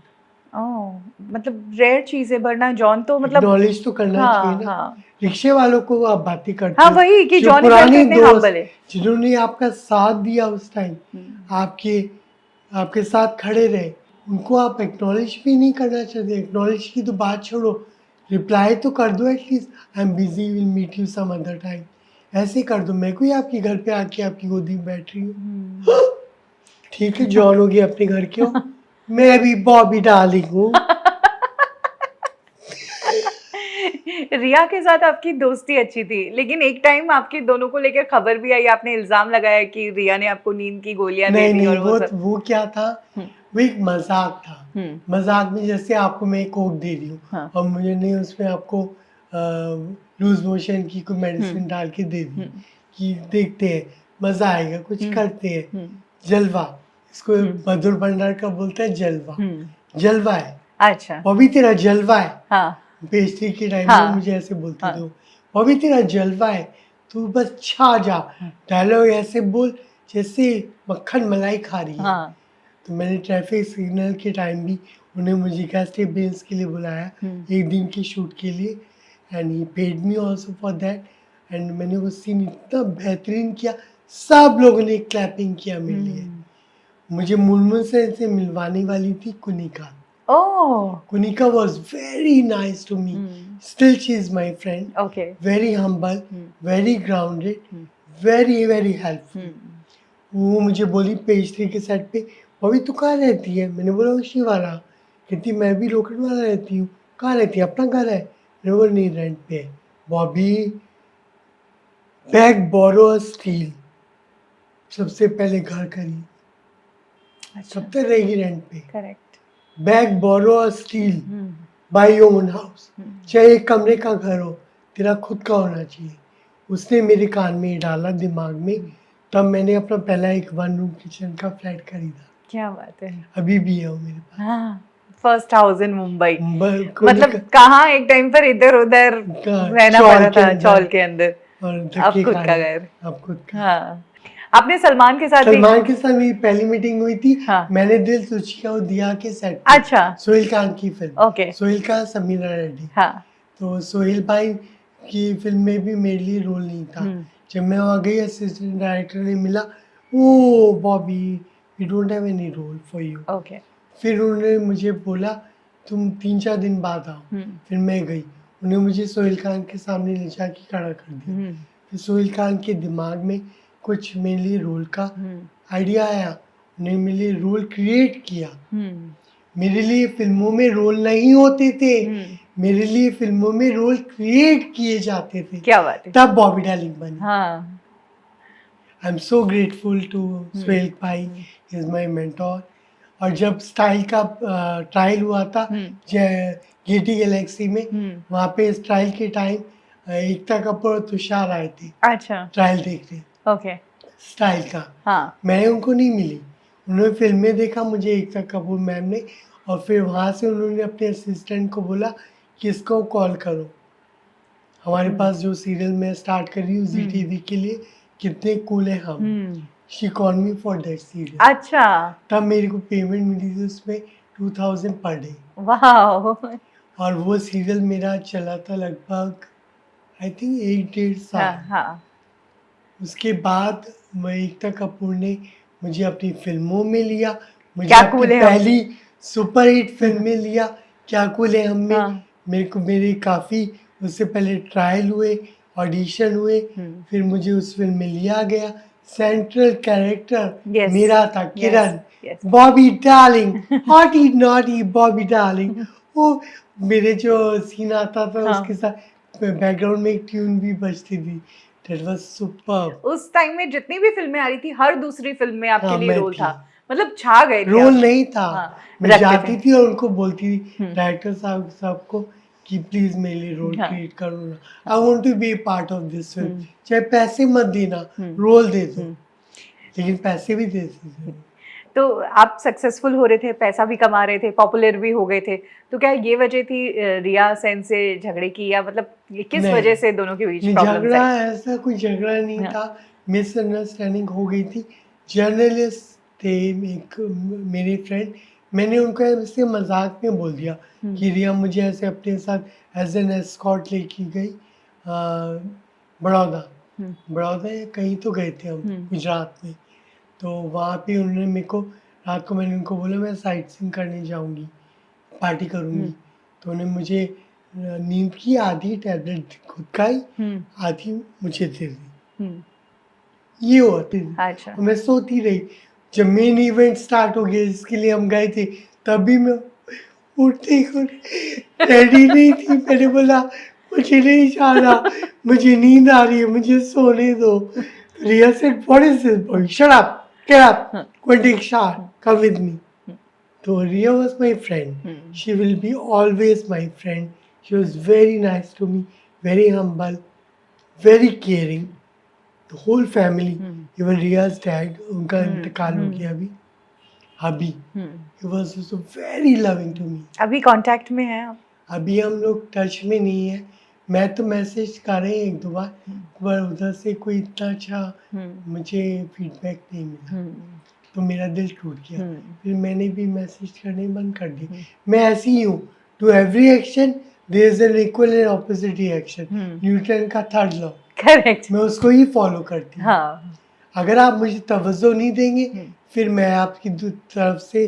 Oh, मतलब रेयर चीज़ है, वरना जॉन तो मतलब एक्नॉलेज तो करना चाहिए हाँ, ना। हाँ। रिक्शे वालों को आप बातें करते हाँ, हो, वही कि जो जॉन इज़ पुराने इतने दोस्त हम्बल है। जिन्होंने आपका साथ दिया उस टाइम, हुँ। आपके आपके साथ खड़े रहे, उनको आप एक्नॉलेज भी नहीं करना चाहते। एक्नॉलेज की तो बात छोड़ो, रिप्लाई तो कर दो at least, I am busy, will meet you some other time. ऐसे कर दो, मैं कोई आपके घर पे आके आपकी गोदी में बैठ रही हूँ। हुँ। ठीक है, जॉन होगी अपने घर के हो, मैं भी बॉबी डार्लिंग हूँ। रिया के साथ आपकी दोस्ती अच्छी थी, लेकिन एक टाइम आपके दोनों को लेकर खबर भी आई, आपने इल्ज़ाम लगाया कि रिया ने आपको नींद की गोलियाँ दे नहीं, दी नहीं, और वो सब। वो क्या था, हुँ, वो एक मज़ाक था। हुँ, मज़ाक में जैसे आपको मैं कोक दे रही हूँ हाँ, और मैंने उसमें आपको लूज़ मोशन की कोई हुँ, मेडिसिन डाल के दे दी हुँ, कि देखते हैं, मज़ा आएगा, कुछ हुँ, करते हैं। हुँ, जलवा, इसको हुँ, मधुर भंडार का बोलते हैं जलवा। हुँ। जलवा है, अच्छा, बॉबी तेरा जलवा है। हाँ, पेस्ट्री के टाइम में हाँ, मुझे ऐसे बोलते थे हाँ, वो, बॉबी तेरा जलवा है, तू बस छा जा। हाँ, डायलॉग ऐसे बोल जैसे मक्खन मलाई खा रही है। हाँ, तो मैंने ट्रैफिक सिग्नल के टाइम भी उन्हें मुझे गेस्टेड बेल्स के लिए बुलाया, हुँ, 1 दिन के शूट के लिए, and he paid me also for that. And मैंने वो सीन इतना बेहतरीन किया, सब लोगों ने क्लैपिंग किया मेरे लिए। हुँ। मुझे मुनमुन से मिलवाने वाली थी कुनिका। ओह! Kunika was very nice to me. Hmm, Still, she is my friend. Okay. Very humble, hmm, very grounded, hmm, very helpful. हुँ, वो मुझे बोली पेस्ट्री के सेट पे, बॉबी तू कहाँ रहती है? मैंने बोला उशीवारा। कहती मैं भी लोखंडवाला रहती हूँ। कहाँ रहती है? अपना घर है। मैंने बोला नहीं, रेंट पे है। बॉबी, बैग बोरो स्टील, सबसे पहले घर खरीद, अच्छा, कब तक रहेगी रेंट पे? Correct. Bag borrow steal, hmm, by own house, hmm, चाहे एक कमरे का घर हो, तेरा खुद का होना चाहिए। उसने मेरे कान में ये डाला दिमाग में, हुँ। तब मैंने अपना पहला एक 1 रूम किचन का फ्लैट खरीदा। क्या बात है! अभी भी है वो मेरे पास। हाँ, फर्स्ट हाउस इन मुंबई। मतलब कोनिका कहाँ एक टाइम पर इधर-उधर का रहना चौल पड़ा के था चौल अंदर के अंदर। और अब धक्के खुद का खाने, घर। अब खुद का। हाँ। आपने सलमान के साथ भी सलमान के साथ मेरी पहली मीटिंग हुई थी, हाँ, मैंने दिल तुझको और दिया के सेट पे, अच्छा, सोहेल खान की फिल्म, ओके, सोहेल खान, समीरा रेड्डी। हाँ, तो सोहेल भाई की फिल्म में भी मेरे लिए रोल नहीं था। हुँ, जब मैं वहाँ गई, असिस्टेंट डायरेक्टर ने मिला, oh Bobby, we don't have any role for you. Okay, फिर उन्होंने मुझे बोला तुम 3-4 दिन बाद आओ। हुँ, फिर मैं गई, उन्हें मुझे सोहेल खान के सामने ले जाके खड़ा कर दिया। हुँ, फिर सोहेल खान के दिमाग में कुछ मेरे लिए रोल का हुँ, आइडिया आया, उन्हें मेरे लिए रोल क्रिएट किया। हुँ, मेरे लिए फिल्मों में रोल नहीं होते थे, हुँ, मेरे लिए फिल्मों में रोल क्रिएट किए जाते थे, क्या बात है! तब बॉबी डार्लिंग बनी। हाँ, I am so grateful to hmm, Sohail भाई, हुँ, इज माय मेंटोर। और जब स्टाइल का ट्रायल हुआ था हुँ, गेटी गैलेक्सी में, हुँ, वहाँ पे इस ट्रायल के टाइम एकता कपूर और तुषार आए थे अच्छा, ट्रायल देखने ओके, स्टाइल का। हाँ, मैंने उनको नहीं मिली, उन्होंने फिल्म में देखा मुझे एकता कपूर मैम ने, और फिर वहाँ से उन्होंने अपने असिस्टेंट को बोला कि इसको कॉल करो, हमारे हुँ, पास जो सीरियल मैं स्टार्ट कर रही हूँ जी हुँ, टी वी के लिए, कितने कूल है हम। Hmm, she call me for that serial. अच्छा, तब मेरे को पेमेंट मिली थी उसमें 2000 पर डे, वॉव! और वो सीरियल मेरा चला था लगभग आई थिंक 1-1.5 हाँ, साल। हाँ, उसके बाद मैं एकता कपूर ने मुझे अपनी फ़िल्मों में लिया, मुझे क्या अपनी कूल है हम। पहली सुपरहिट फ़िल्म में लिया, क्या कूल है हम में। हाँ, मेरे काफ़ी उससे पहले ट्रायल हुए, ऑडिशन हुए, हुँ, फिर मुझे उस फ़िल्म में लिया गया। सेंट्रल कैरेक्टर यस, मेरा था yes, Kiran, yes. Bobby darling, hottie naughty Bobby darling. वो मेरे जो सीन आता था हाँ, उसके साथ बैकग्राउंड में एक ट्यून भी बजती थी, दैट वाज सुपर्ब। उस टाइम में जितनी भी फिल्में आ रही थी, हर दूसरी फिल्म में आपके हाँ, लिए मैं रोल थी। था, मतलब छा गए थे रोल आप। नहीं था, हाँ, मैं रखते जाती थे। थी और उनको बोलती थी हम्म, डायरेक्टर साहब को कि प्लीज मेरे लिए रोल हाँ, क्रिएट करो ना, I want to be part of this film, hmm, चाहे पैसे मत देना, हम्म, रोल दे दो, हम्म। लेकिन पैसे भी देते थे। तो आप सक्सेसफुल हो रहे थे, पैसा भी कमा रहे थे, पॉपुलर भी हो गए थे, तो क्या ये वजह थी रिया सेन से झगड़े की, या मतलब ये किस नहीं वजह से दोनों के बीच नहीं, प्रॉब्लम्स झगड़ा आई? ऐसा कोई झगड़ा नहीं हाँ, था, मिसअंडरस्टैंडिंग हो गई थी। जर्नलिस्ट थे एक मेरे फ्रेंड, मैंने उनको ऐसे मजाक में बोल दिया हम्म, कि रिया मुझे ऐसे अपने साथ एज एन एस्कॉर्ट लेके गई बड़ौदा, हम्म, बड़ौदा या कहीं तो गए थे हम हम्म, गुजरात में। तो वहाँ पे उन्होंने मेरे को रात को, मैंने उनको बोला मैं साइट सीइंग करने जाऊँगी, पार्टी करूँगी। हम्म, तो उन्होंने मुझे नींद की आधी टैबलेट खुद खाई, हम्म, आधी मुझे दे दी। हम्म। ये हुआ फिर, अच्छा। और मैं सोती रही। जब मेन इवेंट स्टार्ट हो गया जिसके लिए हम गए थे, तभी मैं उठते ही रेडी नहीं थी। मैंने बोला मुझे नहीं जाना, मुझे नींद आ रही है, मुझे सोने दो। Ria said what is this boy, shut up, get up, हाँ, go take shower, hmm, come with me. Hmm, So Ria was my friend. Hmm, She will be always my friend. She was very nice to me, very humble, very caring. The whole family, hmm, even Ria's dad, उनका हम्म, इंतकाल हो गया अभी, अभी। हम्म। He was also very loving to me. अभी contact में हैं आप? अभी हम लोग टच में नहीं है। मैं तो मैसेज कर रहे हैं एक दो बार, हम्म, पर उधर से कोई इतना अच्छा हम्म, मुझे फीडबैक नहीं मिला, हम्म, तो मेरा दिल टूट गया। हम्म, फिर मैंने भी मैसेज करने बंद कर दिए। हम्म, मैं ऐसी ही हूँ, to every action there is an equal and opposite reaction, hmm. Newton का थर्ड लॉ, करेक्ट। मैं उसको ही फॉलो करती हूँ। हाँ। अगर आप मुझे तवज्जो नहीं देंगे, हम्म, फिर मैं आपकी तरफ से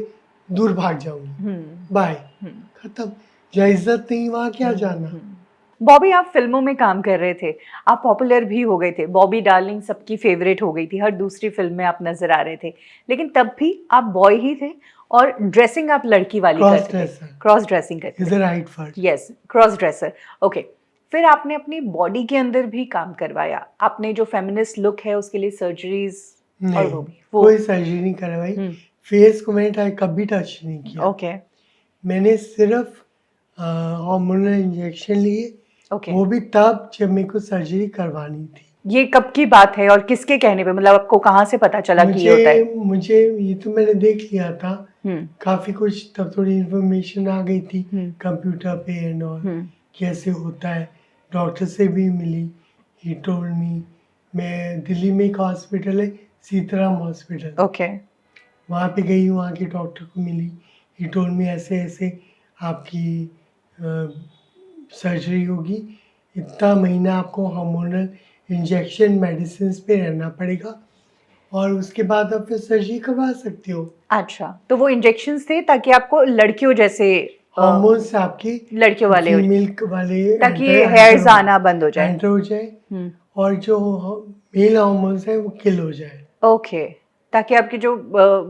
दूर भाग जाऊंगी, हम्म, बाय, हम्म, खत्म। जहाँ इज्जत नहीं वहाँ क्या जाना। हम्म। बॉबी, आप फिल्मों में काम कर रहे थे, आप पॉपुलर भी हो गए थे, बॉबी डार्लिंग सबकी फेवरेट हो गई थी, हर दूसरी फिल्म में आप नजर आ रहे थे, लेकिन तब भी आप बॉय ही थे और ड्रेसिंग आप लड़की वाली क्रॉस करते थे, ड्रेसर क्रॉस ड्रेसिंग करते इज थे। The right word. Yes, cross dresser. Okay. फिर आपने अपनी बॉडी के अंदर भी काम करवाया, आपने जो फेमिनिस्ट लुक है उसके लिए सर्जरीज, और नहीं, वो भी वो। कोई सर्जरी नहीं करवाई। हम्म। फेस को मैंने कभी टच नहीं किया। ओके। मैंने सिर्फ हार्मोनल इंजेक्शन लिए, ओके। वो भी तब जब मेरे को सर्जरी करवानी थी। ये कब की बात है और किसके कहने पे, मतलब आपको कहाँ से पता चला कि ये होता है? मुझे ये तो मैंने देख लिया था, हम्म, काफ़ी कुछ तब थोड़ी इन्फॉर्मेशन आ गई थी हम्म, कंप्यूटर पे एंड ऑल, हम्म, कैसे होता है। डॉक्टर से भी मिली, ही टोल्ड मी। मैं दिल्ली में एक हॉस्पिटल है, सीताराम हॉस्पिटल, ओके। वहाँ पे गई, वहाँ के डॉक्टर को मिली। ही टोल्ड मी ऐसे ऐसे आपकी सर्जरी होगी, इतना महीना आपको हार्मोनल इंजेक्शन मेडिसिन पे रहना पड़ेगा, और उसके बाद आप फिर सर्जरी करवा सकते हो। अच्छा, तो वो इंजेक्शंस थे ताकि आपको लड़कियों जैसे हार्मोन्स आपके लड़कियों वाले हो, फीमेल वाले ताकि एंटर हेयर्स आना बंद हो जाए। एंटर हो जाए, हम्म, और जो मेल हार्मोन्स है वो किल हो जाए। ओके, ताकि आपके जो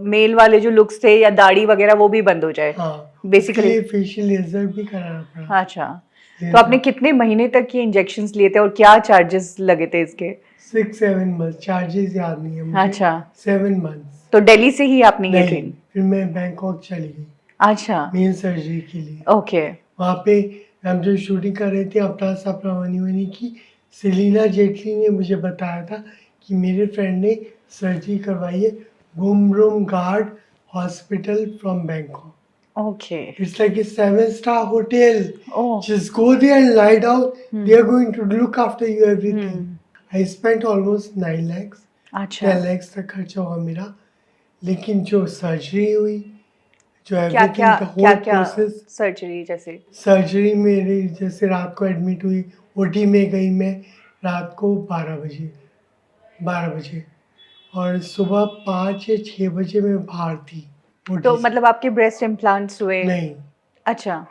मेल वाले जो लुक्स थे या दाढ़ी वगैरह वो भी बंद हो जाए हाँ, उसके बेसिकली। लिए फेशियल लेजर भी कराना पड़ा। अच्छा, तो आपने कितने महीने तक ये इंजेक्शंस लिए थे और क्या चार्जेस लगे थे इसके? 6-7 मंथ, चार्जेस याद नहीं है मुझे। अच्छा, 7 मंथ्स। तो दिल्ली से ही आपने ये नहीं, ट्रेन? फिर मैं बैंकॉक चली गई अच्छा, मेन सर्जरी के लिए। ओके। वहाँ पे हम जो शूटिंग कर रहे थे अपना सपना वनी वनी की, सेलिना जेटली ने मुझे बताया था कि मेरे फ्रेंड ने सर्जरी करवाई है Bumrungrad hospital from Bangkok. Okay. It's like a 7-star hotel. Oh. Just go there and lie down. They are going to look after you everything. I spent almost 9 lakhs. अच्छा, 10 lakhs तक खर्चा हुआ मेरा, लेकिन जो surgery हुई, जो क्या एवरीथिंग क्या द क्या होल क्या प्रोसेस, सर्जरी जैसे? सर्जरी मेरी जैसे रात को एडमिट हुई, ओटी में गई मैं रात को 12 बजे, और सुबह 5 या 6 बजे मैं बाहर थी OT तो से। मतलब आपके ब्रेस्ट इम्प्लांट्स हुए? नहीं, अच्छा,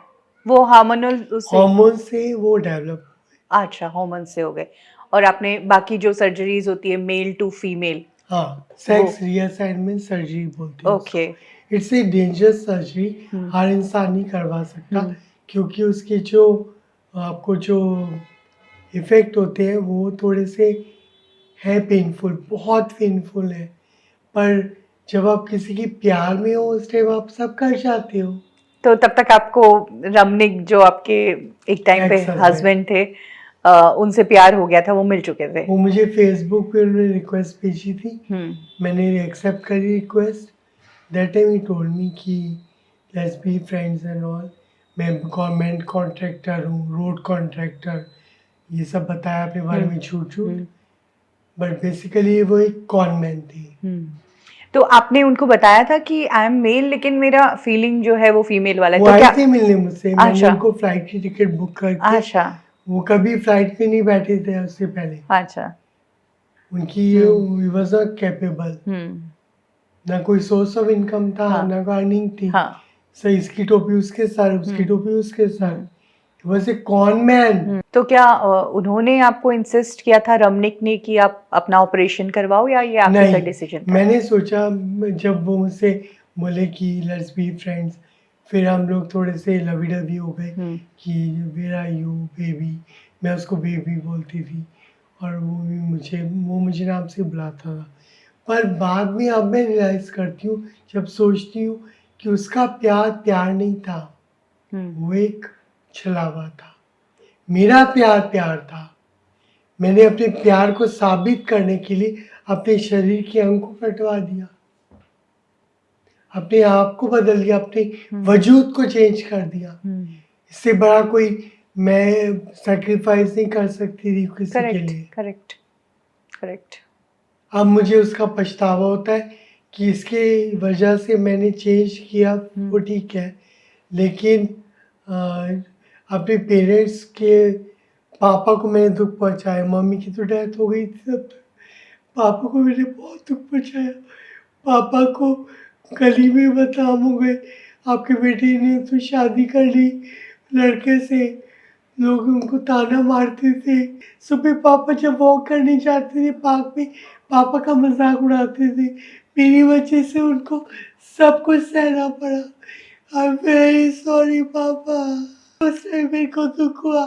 वो हार्मोनल उससे? हार्मोन से वो डेवलप। अच्छा, हार्मोन से हो गए। और आपने बाकी जो सर्जरीज होती है मेल टू फीमेल? हाँ, सेक्स रिअसाइनमेंट सर्जरी बोलते हैं ओके। उसको। इट्स ए डेंजरस सर्जरी, हर इंसान नहीं करवा सकता, क्योंकि उसके जो आपको जो इफेक्ट होते हैं वो थोड़े से है पेनफुल, बहुत पेनफुल है। पर जब आप किसी के प्यार में हो उस टाइम आप सब कर जाते हो। तो तब तक आपको रमनिक जो आपके एक टाइम पे Ex-husband। हस्बैंड थे, उनसे प्यार हो गया था, वो मिल चुके थे। वो मुझे फेसबुक पे उन्होंने रिक्वेस्ट भेजी थी, हम्म। मैंने एक्सेप्ट करी रिक्वेस्ट। दैट टाइम ही टोल्ड मी कि let's be friends and all. मैं गवर्नमेंट कॉन्ट्रैक्टर हूँ, रोड कॉन्ट्रैक्टर, ये सब बताया अपने बारे में झूठ झूठ। बट बेसिकली वो एक कॉनमैन थी। तो आपने उनको बताया था कि आई एम मेल, लेकिन मेरा फीलिंग जो है वो फीमेल वाला है, वो तो आए क्या? थे मिलने मुझसे, मैंने अच्छा। उनको फ्लाइट की टिकट बुक करके, अच्छा। वो कभी फ्लाइट पे नहीं बैठे थे उससे पहले। अच्छा। उनकी ही वॉज नॉट कैपेबल, ना कोई सोर्स ऑफ इनकम था, हाँ। ना कोई अर्निंग थी। हाँ। सो इसकी टोपी उसके सर, उसकी टोपी उसके sir. Was a cone man. तो क्या उन्होंने आपको इंसिस्ट किया था, रमनिक ने, कि आप अपना ऑपरेशन करवाओ, या ये आपके का नहीं, डिसीजन था? मैंने सोचा, जब वो मुझसे बोले कि लेट्स बी फ्रेंड्स, फिर हम लोग थोड़े से लवी डवी हो गए कि वेयर आर यू बेबी। मैं उसको बेबी बोलती थी और वो मुझे नाम से बुलाता था। पर बाद में अब मैं रियलाइज़ करती हूँ, जब सोचती हूँ कि उसका प्यार प्यार नहीं था, वो एक छलावा था। मेरा प्यार प्यार था। मैंने अपने प्यार को साबित करने के लिए अपने शरीर के अंग को कटवा दिया, अपने आप को बदल दिया, अपने वजूद को चेंज कर दिया। इससे बड़ा कोई मैं सेक्रीफाइस नहीं कर सकती थी किसी के करेक्ट, लिए। Correct, correct. अब मुझे उसका पछतावा होता है कि इसके वजह से मैंने चेंज किया, वो ठीक है, लेकिन अपने पेरेंट्स के, पापा को मैंने दुख पहुंचाया। मम्मी की तो डेथ हो गई थी तब तक, पापा को मैंने बहुत दुख पहुंचाया। पापा को गली में बदनाम हो गए, आपके बेटे ने तो शादी कर ली लड़के से, लोग उनको ताना मारते थे। सुबह पापा जब वॉक करने जाते थे पार्क में, पापा का मजाक उड़ाते थे। मेरी वजह से उनको सब कुछ सहना पड़ा। आई एम वेरी सॉरी पापा। उस टाइम मेरे को दुख हुआ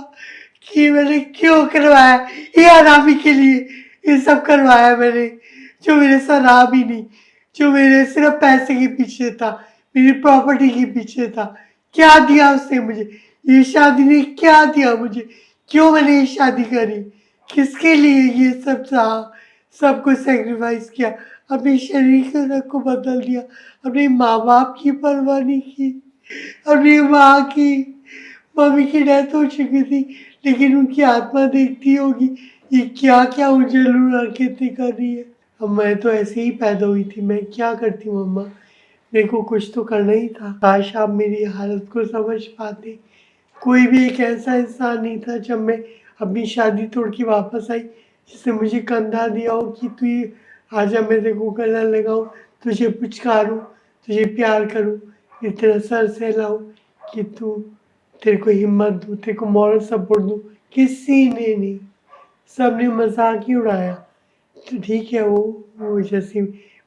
कि मैंने क्यों करवाया, ये आरामी के लिए ये सब करवाया मैंने, जो मेरे साथ रहा भी नहीं, जो मेरे सिर्फ पैसे के पीछे था, मेरी प्रॉपर्टी के पीछे था। क्या दिया उसने मुझे? ये शादी ने क्या दिया मुझे? क्यों मैंने ये शादी करी? किसके लिए ये सब सहा? सब कुछ सेक्रीफाइस किया, अपने शरीर के रंग को बदल दिया, अपने माँ बाप की परवाह नहीं की, अपनी माँ की, मम्मी की डेथ हो चुकी थी, लेकिन उनकी आत्मा देखती होगी ये क्या क्या उजल हरकतें कर रही है। अब मैं तो ऐसे ही पैदा हुई थी, मैं क्या करती मम्मा, मेरे को कुछ तो करना ही था। काश आप मेरी हालत को समझ पाते। कोई भी एक ऐसा इंसान नहीं था जब मैं अपनी शादी तोड़ के वापस आई जिसने मुझे कंधा दिया हो कि तू ये आजा, मैं तेरे को गला लगाऊं, तुझे पुचकारूं, तुझे प्यार करूं, ये तेरा सर सहलाऊं, कि तू, तेरे को हिम्मत दूं, तेरे को मॉरल सपोर्ट दूं। किसी ने नहीं, सबने मजाक ही उड़ाया। तो ठीक है, वो जैसी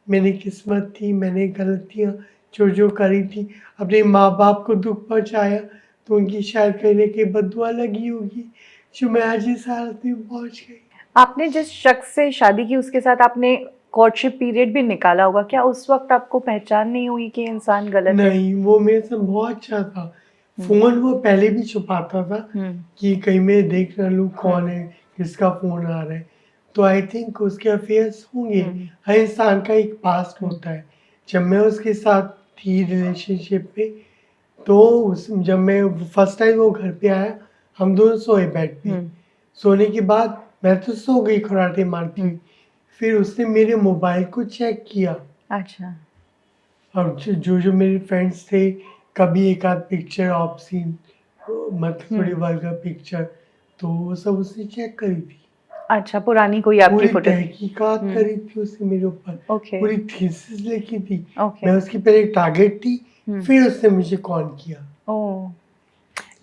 मैंने किस्मत थी, मैंने गलतियाँ जो जो करी थी, अपने माँ बाप को दुख पहुँचाया, तो उनकी शायद कहीं ना कहीं बदुआ लगी होगी जो मैं आज इस हालत में पहुँच गई। आपने जिस शख्स से शादी की उसके साथ आपने कोर्टशिप पीरियड भी निकाला होगा, क्या उस वक्त आपको पहचान नहीं हुई कि इंसान गलत है? नहीं, वो मेरे से बहुत अच्छा था। फोन वो पहले भी छुपाता था कि कहीं मैं देख ना लूँ कौन है, किसका फोन आ रहा है। तो आई थिंक उसके अफेयर्स होंगे। हर इंसान का एक पास्ट होता है। जब मैं उसके साथ थी रिलेशनशिप पे, तो जब मैं फर्स्ट टाइम वो घर पे आया, हम दोनों सोए बेड पे। सोने के बाद मैं तो सो गई खराटे मारती हुई, फिर उसने मेरे मोबाइल को चेक किया। अच्छा। और जो मेरे फ्रेंड्स थे, कभी एक आध पिक्चर ऑफ सीन, मतलब थोड़ी वल्गर पिक्चर, तो वो सब उसने चेक करी थी। अच्छा, पुरानी कोई आपकी पूरी फोटो? तहकीकात करी थी उसने मेरे ऊपर, ओके। पूरी थीसिस लिखी थी। ओके। मैं उसकी पहले टारगेट थी, फिर उसने मुझे कॉल किया। ओह,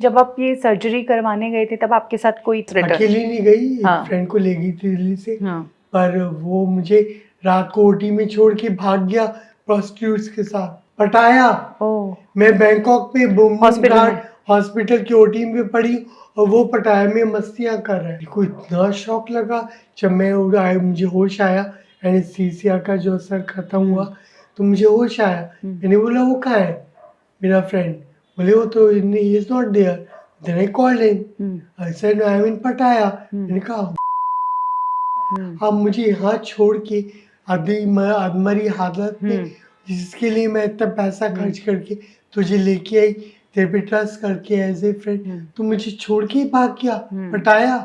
जब आप ये सर्जरी करवाने गए थे तब आपके साथ कोई रिटर्न? अकेली नहीं गई, एक हाँ। फ्रेंड को ले गई थी दिल्ली से। हाँ। पर वो मुझे रात को ओटी में छोड़ के भाग गया प्रोस्टिट्यूट्स के साथ, पटाया। ओह। मैं बैंकॉक में बुम हॉस्पिटल घाट में? हॉस्पिटल की ओटी में पड़ी और वो पटाया में मस्तियाँ कर रहा है। मेरे को इतना शॉक लगा जब मैं उड़ा मुझे होश आया, एनेस्थीसिया का जो असर खत्म हुआ तो मुझे होश आया। मैंने बोला वो कहाँ है मेरा फ्रेंड? बोले वो तो he is not there. Then I called him, I said I am in Pattaya. मैंने कहा आप मुझे यहाँ छोड़ के अधमरी हालत में, जिसके लिए मैं इतना पैसा खर्च करके तुझे लेके आई, तेरे पे ट्रस्ट करके एज ए फ्रेंड, तू मुझे छोड़ के ही भाग गया पटाया।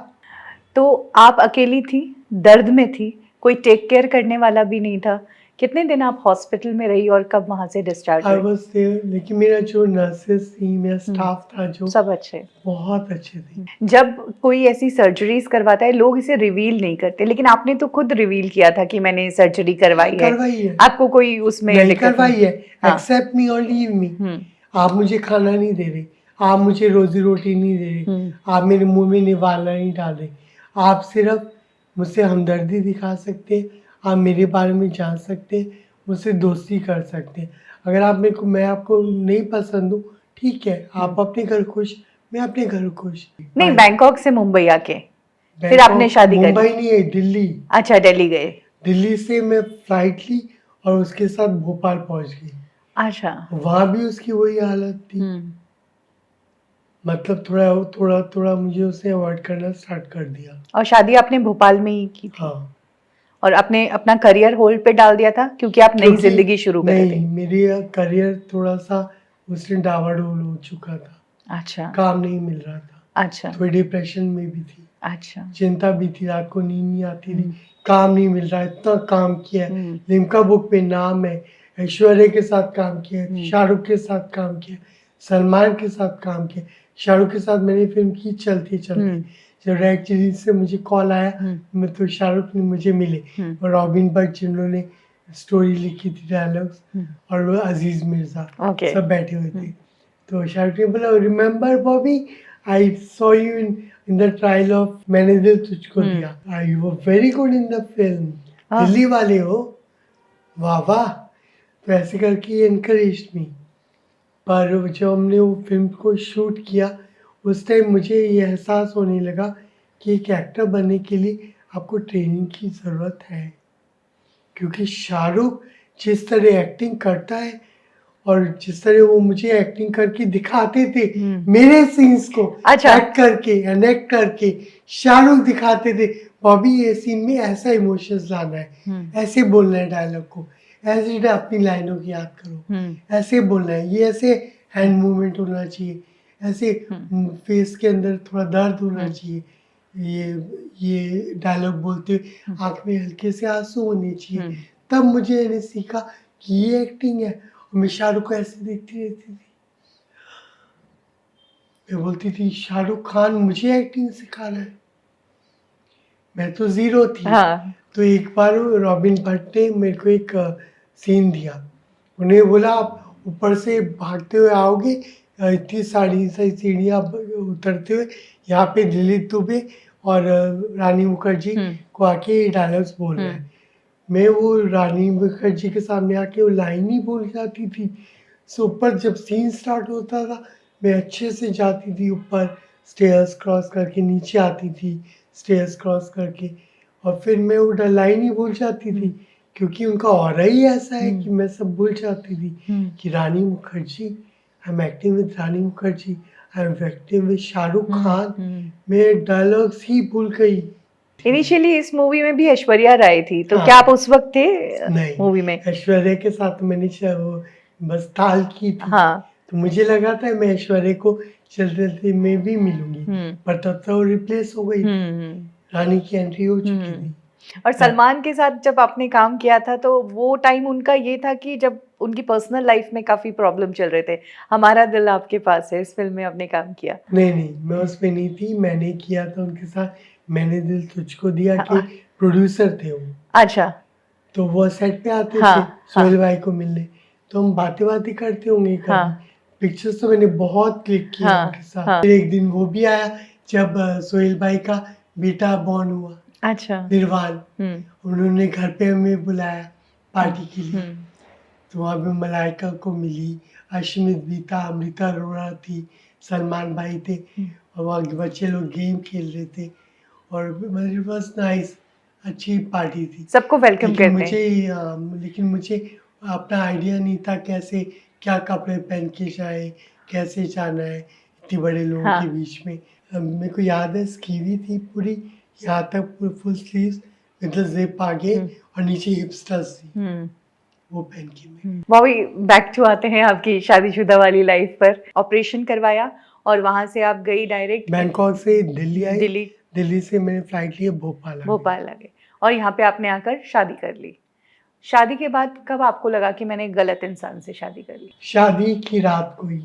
तो आप अकेली थी, दर्द में थी, कोई टेक केयर करने वाला भी नहीं था। कितने दिन आप हॉस्पिटल में रही और कब वहां से डिस्चार्ज आई हुई? वाज देयर, लेकिन मेरा जो नर्सेस थी, मेरा स्टाफ था जो, सब अच्छे? बहुत अच्छे थे। जब कोई ऐसी सर्जरीज करवाता है लोग इसे रिवील नहीं करते, लेकिन आपने तो खुद रिवील किया था कि मैंने सर्जरी करवाई है। आपको कोई उसमें नहीं दिक्कत करवाई है। हाँ। एक्सेप्ट मी और लीव मी। आप मुझे खाना नहीं दे रहे, आप मुझे रोजी रोटी नहीं दे रहे, आप मेरे मुंह में निवाला नहीं डाल रहे, आप सिर्फ मुझसे हमदर्दी दिखा सकते हैं, आप मेरे बारे में जान सकते हैं, मुझसे दोस्ती कर सकते हैं। अगर आप मेरे को, मैं आपको नहीं पसंद हूँ, ठीक है, आप अपने घर खुश, मैं अपने घर खुश। नहीं, बैंकॉक से मुंबई आके फिर बैंकॉक, आपने शादी कर ली? मुंबई नहीं है, दिल्ली। अच्छा, दिल्ली गए। दिल्ली से मैं फ्लाइट ली और उसके साथ भोपाल पहुंच गई। अच्छा। वहां भी उसकी वही हालत थी। मतलब थोड़ा थोड़ा मुझे उसे अवॉइड करना स्टार्ट कर दिया। और शादी आपने भोपाल में ही की थी? हाँ। और आपने अपना करियर होल्ड पे डाल दिया था क्योंकि आप नई जिंदगी शुरू कर रहे थे? नहीं, मेरी करियर थोड़ा सा उसमें डावाडोल हो चुका था। अच्छा। काम नहीं मिल रहा था। अच्छा। थोड़ी डिप्रेशन में भी थी। अच्छा। चिंता भी थी, रात को नींद नहीं आती थी, काम नहीं मिल रहा है, इतना काम किया है, लिम्का बुक पे नाम है, ऐश्वर्या के साथ काम किया है, शाहरुख के साथ काम किया, सलमान के साथ काम किया। शाहरुख के साथ मैंने फिल्म की चलती चलती, जब रेड चिली से मुझे कॉल आया, मैं तो शाहरुख ने मुझे मिले और रॉबिन भट्ट जिन्होंने स्टोरी लिखी थी, डायलॉग्स, और वो अजीज मिर्जा सब बैठे हुए थे। तो शाहरुख ने बोला, remember Bobby, I saw you in the trial of मैंने दिल तुझको दिया, you were very good in the film, Delhi वाले हो, वाह वाह। तो ऐसे करके एनकरेज मी। पर जब हमने वो फिल्म को शूट किया, उस टाइम मुझे ये एहसास होने लगा कि एक एक्टर बनने के लिए आपको ट्रेनिंग की ज़रूरत है, क्योंकि शाहरुख जिस तरह एक्टिंग करता है और जिस तरह वो मुझे एक्टिंग करके दिखाते थे, मेरे सीन्स को एक्ट करके एनेक्ट करके शाहरुख दिखाते थे, बॉबी ये सीन में ऐसा इमोशंस लाना है, ऐसे बोलना है डायलॉग को, ऐसे अपनी लाइनों की याद करो, ऐसे बोलना है, ये ऐसे हैंड मूवमेंट होना चाहिए, ऐसे फेस के अंदर थोड़ा दर्द होना चाहिए, ये डायलॉग बोलते हुए आँख में हल्के से आंसू होने चाहिए। तब मुझे मैंने सीखा कि ये एक्टिंग है। और मैं शाहरुख को ऐसे देखती रहती थी, मैं बोलती थी शाहरुख खान मुझे एक्टिंग सिखा रहा है, मैं तो जीरो थी। तो एक बार रॉबिन भट्ट ने मेरे को एक सीन दिया, उन्हें बोला आप ऊपर से भागते हुए आओगे, इतनी सारी सीढ़ियाँ उतरते हुए यहाँ पे दिलीप दुबे और रानी मुखर्जी को आके डायलॉग्स बोल रहे हैं। मैं वो रानी मुखर्जी के सामने आके वो लाइन ही बोल जाती थी। सो ऊपर जब सीन स्टार्ट होता था, मैं अच्छे से जाती थी ऊपर, स्टेयर्स क्रॉस करके नीचे आती थी, स्टेयर्स क्रॉस करके, और फिर मैं वो लाइन ही भूल जाती थी, क्योंकि उनका ऑरा ही ऐसा है कि मैं सब भूल जाती थी कि Rani Mukherjee, I am acting with Rani Mukherjee, I am acting with Shahrukh Khan. मैं डायलॉग्स ही भूल गई। इनिशियली इस मूवी में भी ऐश्वर्या राय थी, तो क्या आप उस वक्त थे मूवी में? ऐश्वर्या के साथ मैंने बस ताल की थी। तो मुझे लगा था मैं ऐश्वर्या को चलते में भी मिलूंगी, पर तब तो रिप्लेस हो गई, रानी की एंट्री हो चुकी थी। और सलमान के साथ जब आपने काम किया था तो वो टाइम उनका ये था कि जब उनकी पर्सनल लाइफ में काफी प्रॉब्लम चल रहे थे, हमारा दिल आपके पास है, इस फिल्म में आपने काम किया? नहीं, मैं उसमें नहीं थी, मैंने किया था उनके साथ मैंने दिल तुझको दिया के प्रोड्यूसर थे वो। अच्छा। तो वो सेट पे आते थे सोहेल भाई को मिलने, तो हम बातें करते होंगे कभी। पिक्चर्स तो मैंने बहुत क्लिक किया उनके साथ। फिर एक दिन वो भी आया जब सोहेल भाई का बेटा बॉर्न हुआ। अच्छा। निर्वाण, उन्होंने घर पे हमें बुलाया पार्टी के लिए, तो वहाँ पे मलाइका को मिली, अश्मित भी था, अमृता अरोड़ा थी, सलमान भाई थे और वहाँ के बच्चे लोग गेम खेल रहे थे और मेरे पास नाइस अच्छी पार्टी थी। सबको वेलकम लेकिन करते हैं। मुझे अपना आइडिया नहीं था कैसे क्या कपड़े पहन के जाए, कैसे जाना है इतने बड़े लोगों हाँ। के बीच में। मेरे को याद है स्कीवी थी पूरी यहाँ तक full sleeves with the zip आगे और नीचे हिप्स्टर्स थी, वो पहन के मैं बॉबी बैक टू आते हैं आपकी शादीशुदा वाली लाइफ पर। ऑपरेशन करवाया और वहां से आप गई डायरेक्ट बैंकॉक से दिल्ली आई। दिल्ली दिल्ली से मैंने फ्लाइट लिया भोपाल आ गई। भोपाल लगे और यहाँ पे आपने आकर शादी कर ली। शादी के बाद कब आपको लगा कि मैंने गलत इंसान से शादी कर ली? शादी की रात को ही,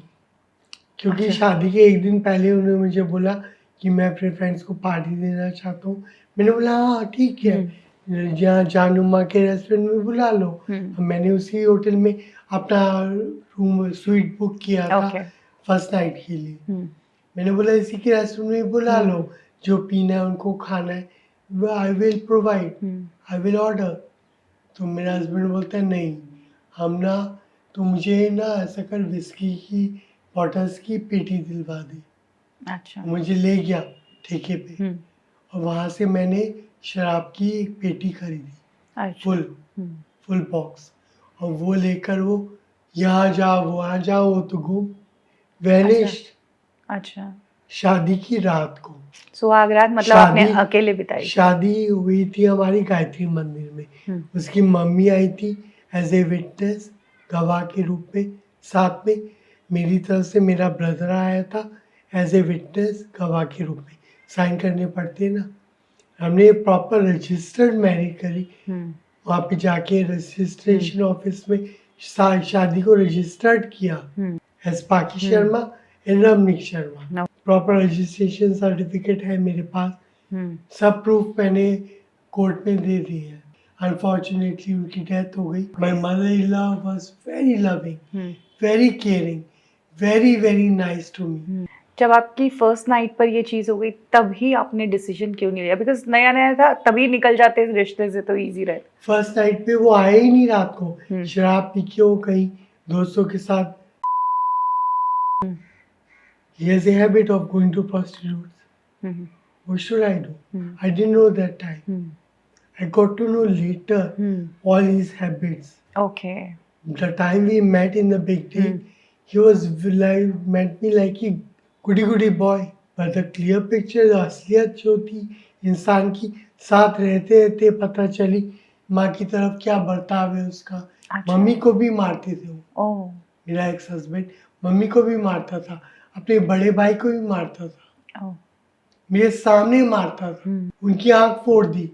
क्योंकि अच्छा। शादी के एक दिन पहले उन्होंने मुझे बोला कि मैं अपने फ्रेंड्स को पार्टी देना चाहता हूँ। मैंने बोला हाँ ठीक है, जहाँ जानूमा के रेस्टोरेंट में बुला लो। मैंने उसी होटल में अपना रूम स्वीट बुक किया था ओके। फर्स्ट नाइट के लिए। मैंने बोला इसी के रेस्टोरेंट में बुला लो, जो पीना है उनको खाना है I will provide, I will order. तो मेरा हस्बैंड बोलता है नहीं, हम ना तो मुझे ना ऐसा कर विस्की की बॉटल्स की पेटी दिलवा दी। अच्छा। मुझे ले गया ठेके पे और वहाँ से मैंने शराब की एक पेटी खरीदी अच्छा। फुल बॉक्स, और वो लेकर वो यहाँ जाओ वहाँ जाओ तो घूम वैनिश्ड। अच्छा। शादी की रात को सुहाग रात मतलब आपने शादी अकेले बिताई? शादी हुई थी हमारी गायत्री मंदिर में। उसकी मम्मी आई थी एज ए विटनेस, गवाह के रूप में। साथ में मेरी तरफ से मेरा ब्रदर आया था एज ए विटनेस, गवाह के रूप में। साइन करने पड़ते ना। हमने प्रॉपर रजिस्टर्ड मैरिज करी। वहाँ पे जाके रजिस्ट्रेशन ऑफिस में शादी को रजिस्टर्ड किया एज पाकी Sharma and Ramnik Sharma. Proper registration certificate है मेरे पास, सब प्रूफ मैंने कोर्ट में दे दिए हैं। अनफॉर्चुनेटली उनकी डेथ हो गई। My mother in law was very loving, very caring, very very nice to me. जब आपकी फर्स्ट नाइट पर ये चीज हो गई तब ही आपने डिसीजन क्यों नहीं लिया? बिकॉज नया नया था, तभी निकल जाते इस रिश्ते से तो इजी रहता। फर्स्ट नाइट पे वो आए ही नहीं रात को, शराब पी के वो कहीं दोस्तों के साथ। He has a habit of going to prostitutes. What should I do? I didn't know that time. I got to know later all his habits. Okay. The time we met in the big day, he was like met me like a goody boy. But the clear picture, the असलियत जो थी इंसान की, साथ रहते रहते पता चली माँ की तरफ क्या बर्ताव है उसका। मम्मी को भी मारते थे वो। मेरा एक्स हस्बैंड मम्मी को भी मारता था, अपने बड़े भाई को भी मारता था, मेरे सामने मारता था। उनकी आंख फोड़ दी,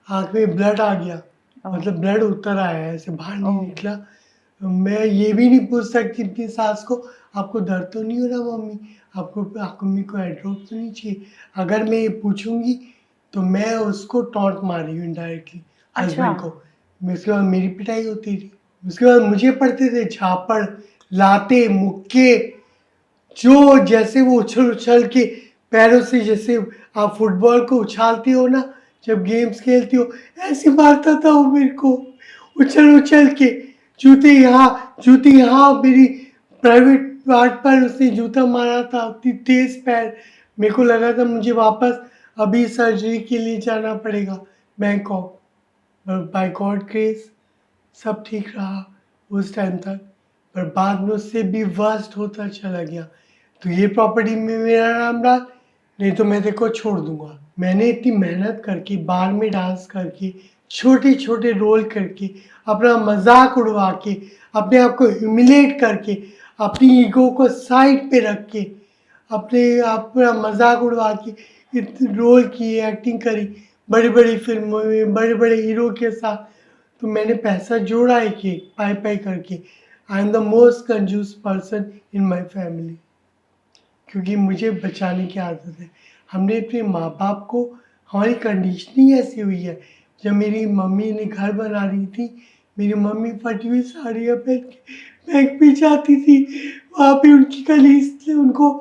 आंख में ब्लड आ गया, मतलब ब्लड उतर आया, ऐसे बाहर नहीं निकला। मैं ये भी नहीं पूछ सकती अपनी सास को आपको दर्द तो नहीं हो रहा मम्मी, आपको मम्मी को एड्रॉप तो नहीं चाहिए। अगर मैं ये पूछूंगी तो मैं उसको टॉन्ट मारी हूँ इनडायरेक्टली हस्बैंड को। उसके बाद मेरी पिटाई होती थी। उसके बाद मुझे पड़ते थे झापड़, लाते, मुक्के, जो जैसे वो उछल उछल के पैरों से, जैसे आप फुटबॉल को उछालते हो ना जब गेम्स खेलते हो, ऐसे मारता था वो मेरे को उछल उछल के। जूते यहाँ मेरी प्राइवेट पार्ट पर उसने जूता मारा था, उतनी तेज पैर। मेरे को लगा था मुझे वापस अभी सर्जरी के लिए जाना पड़ेगा बैंकॉक। बाय गॉड ग्रेस सब ठीक रहा उस टाइम तक, पर बाद में उससे भी वर्स्ट होता चला गया। तो ये प्रॉपर्टी में मेरा नाम रहा, नहीं तो मैं तेरे को छोड़ दूंगा। मैंने इतनी मेहनत करके, बार में डांस करके, छोटे छोटे रोल करके, अपना मजाक उड़वा के, अपने आप को ह्यूमिलेट करके, अपनी ईगो को साइड पे रख के, अपना मजाक उड़वा के रोल किए, एक्टिंग करी बड़ी बड़ी फिल्मों में, बड़े बड़े हीरो के साथ। तो मैंने पैसा जोड़ा है कि पाई करके। आई एम द मोस्ट कंजूस पर्सन इन माई फैमिली, क्योंकि मुझे बचाने की आदत है। हमने अपने माँ बाप को, हमारी कंडीशनिंग ऐसी हुई है। जब मेरी मम्मी ने घर बना रही थी, मेरी मम्मी फटी हुई साड़ियाँ पहन के बैंक में जाती थी, वहाँ पे उनकी कलीग उनको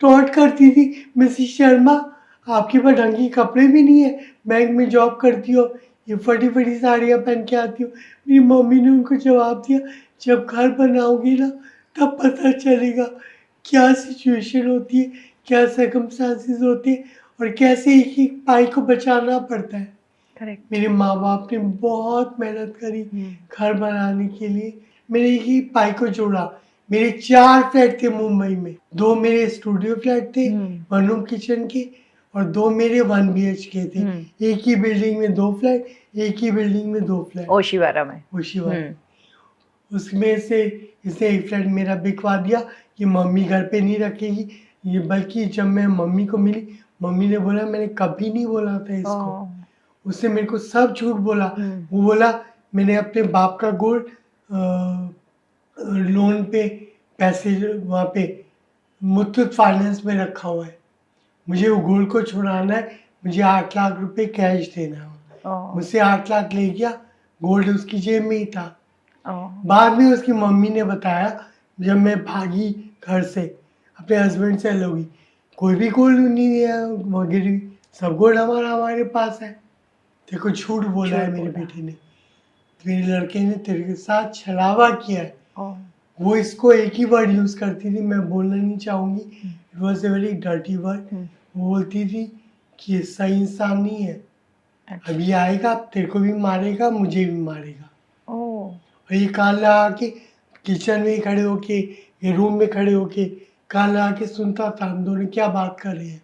टॉन्ट करती थी, मिसेस शर्मा आपके पास ढंग के कपड़े भी नहीं है, बैंक में जॉब करती हो, ये फटी फटी साड़ियाँ पहन के आती हो। मेरी मम्मी ने उनको जवाब दिया, जब घर बनाओगी ना तब पता चलेगा क्या सिचुएशन होती है, क्या सर्कमस्टांसेस होते हैं और कैसे एक एक भाई को बचाना पड़ता है। करेक्ट। मेरे माँ बाप ने बहुत मेहनत करी घर बनाने के लिए, मेरे एक ही भाई को जोड़ा। मेरे 4 फ्लैट थे मुंबई में, 2 मेरे स्टूडियो फ्लैट थे, 1 रूम किचन के, और 2 मेरे 1 BHK थे। एक ही बिल्डिंग में 2 फ्लैट, एक ही बिल्डिंग में 2 फ्लैट। ओशिवारा में। होशियार। उसमें से इसने एक फ्लैट मेरा बिकवा दिया कि मम्मी घर पे नहीं रखेगी। ये बल्कि जब मैं मम्मी को मिली, मम्मी ने बोला मैंने कभी नहीं बोला था इसको। उसने मेरे को सब झूठ बोला। वो बोला मैंने अपने बाप का गोल्ड लोन पे पैसे वहाँ पे मुथूट फाइनेंस में रखा हुआ है। मुझे वो गोल्ड को छुड़ाना है, मुझे 8 लाख रुपए कैश देना है। मुझसे 8 लाख ले गया, गोल्ड उसकी जेब में ही था। बाद में उसकी मम्मी ने बताया, जब मैं भागी घर से अपने हस्बैंड से अलग हुई, कोई भी गोल्ड नहीं दिया वगैरह, सब गोल्ड हमारे पास है। देखो झूठ बोला है मेरे बेटे ने, मेरे लड़के ने तेरे साथ छलावा किया है। वो इसको एक ही वर्ड यूज करती थी, मैं बोलना नहीं चाहूंगी, it was a very dirty word. वो बोलती थी कि ये सही इंसान नहीं है। अभी आएगा तेरे को भी मारेगा, मुझे भी मारेगा। और ये कान लगा के किचन में खड़े होके, ये रूम में खड़े होके कान लगा के सुनता था हम दोनों क्या बात कर रहे हैं,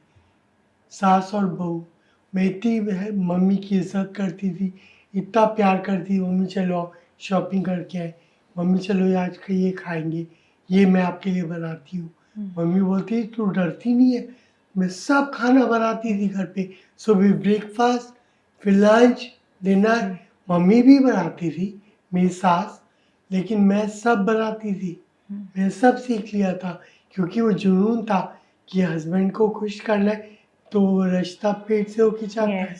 सास और बहू। मैं इतनी मम्मी की इज्जत करती थी, इतना प्यार करती थी, मम्मी चलो शॉपिंग करके आए, मम्मी चलो आज का ये खाएंगे, ये मैं आपके लिए बनाती हूँ। मम्मी बोलती तू डरती नहीं है, मैं सब खाना बनाती थी घर पे, सुबह ब्रेकफास्ट, फिर लंच, डिनर। मम्मी भी बनाती थी मेरी सास, लेकिन मैं सब बनाती थी। मैं सब सीख लिया था क्योंकि वो जुनून था कि हस्बैंड को खुश करना है, तो रिश्ता पेट से होके जाता है।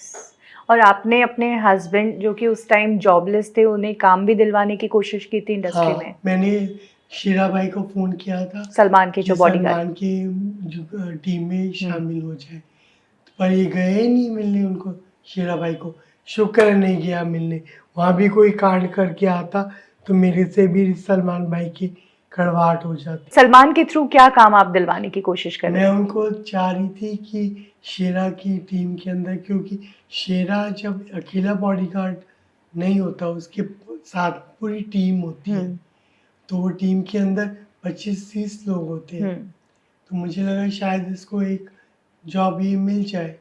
और आपने अपने हस्बैंड जो कि उस टाइम जॉबलेस थे, उन्हें काम भी दिलवाने की कोशिश की थी इंडस्ट्री में? मैंने शीरा भाई को फोन किया था, सलमान के जो बॉडीगार्ड, सलमान की टीम में शामिल हो जाए, पर ये गए ही नहीं मिलने उनको, शीरा भाई को। शुक्र नहीं गया मिलने, वहाँ भी कोई कांड करके आता तो मेरे से भी सलमान भाई की कड़वाहट हो जाती। सलमान के थ्रू क्या काम आप दिलवाने की कोशिश कर रहे मैं हैं? उनको चाह रही थी कि शेरा की टीम के अंदर, क्योंकि शेरा जब अकेला बॉडीगार्ड नहीं होता, उसके साथ पूरी टीम होती है, तो वो टीम के अंदर 25-30 लोग होते हैं। तो मुझे लगा शायद इसको एक जॉब ये मिल जाए,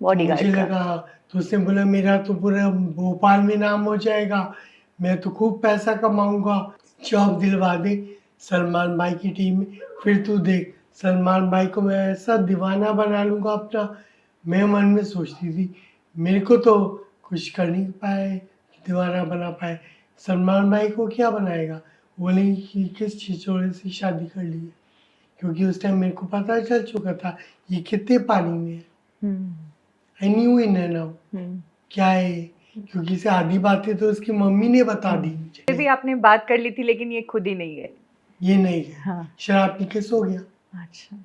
तो मुझे लगा। तो उसने बोला मेरा तो पूरा भोपाल में नाम हो जाएगा, मैं तो खूब पैसा कमाऊंगा, जॉब दिलवा दे सलमान भाई की टीम में, फिर तू देख सलमान भाई को मैं ऐसा दीवाना बना लूँगा अपना। मैं मन में सोचती थी मेरे को तो कुछ कर नहीं पाए, दीवाना बना पाए, सलमान भाई को क्या बनाएगा। बोले कि किस छिछोरे से शादी कर ली है, क्योंकि उस टाइम मेरे को पता चल चुका था ये कितने पानी में है। I new in and out क्या है ये, क्योंकि इसे आधी बातें तो उसकी मम्मी ने बता दी मुझे। फिर भी आपने बात कर ली थी, लेकिन ये खुद ही नहीं है। ये नहीं है, शराब पी के सो गया। अच्छा,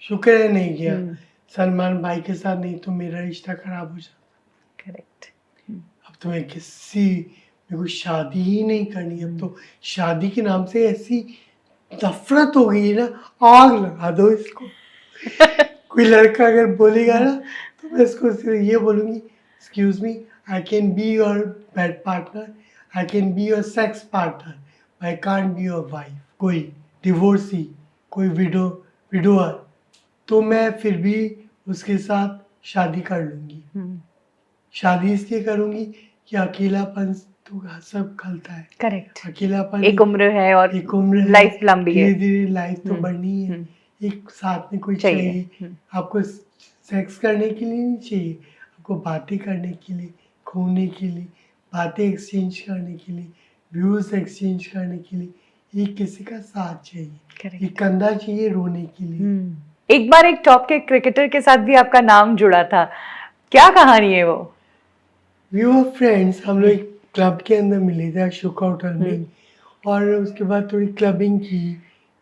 शुक्र है नहीं गया सलमान भाई के साथ, नहीं तो मेरा रिश्ता खराब हो जाता। करेक्ट। अब तो मैं मेरे को शादी ही नहीं करनी। अब तो शादी के नाम से ऐसी नफरत हो गई है ना, आग लगा दो इसको। कोई लड़का अगर बोलेगा ना तो मैं इसको सिर्फ ये बोलूँगी, excuse me, I can be your bed partner, I can be your sex partner, I can't be your wife. कोई डिवोर्सी, कोई विडोअर, तो मैं फिर भी उसके साथ शादी कर लूँगी। शादी इसलिए करूँगी कि अकेलापन तो सब खलता है। करेक्ट। अकेलापन एक उम्र है और एक उम्र है, लाइफ लंबी है, धीरे धीरे लाइफ तो बढ़नी है। एक साथ में कोई चाहिए। आपको सेक्स करने के लिए नहीं चाहिए, आपको बातें करने के लिए, घूमने के लिए, बातें एक्सचेंज करने के लिए, व्यूज एक्सचेंज करने के लिए एक किसी का साथ चाहिए, एक कंधा चाहिए रोने के लिए। एक बार एक टॉप के क्रिकेटर के साथ भी आपका नाम जुड़ा था, क्या कहानी है वो? वी वर फ्रेंड्स, हम लोग एक क्लब के अंदर मिले थे अशोक होटल में, और उसके बाद थोड़ी क्लबिंग की,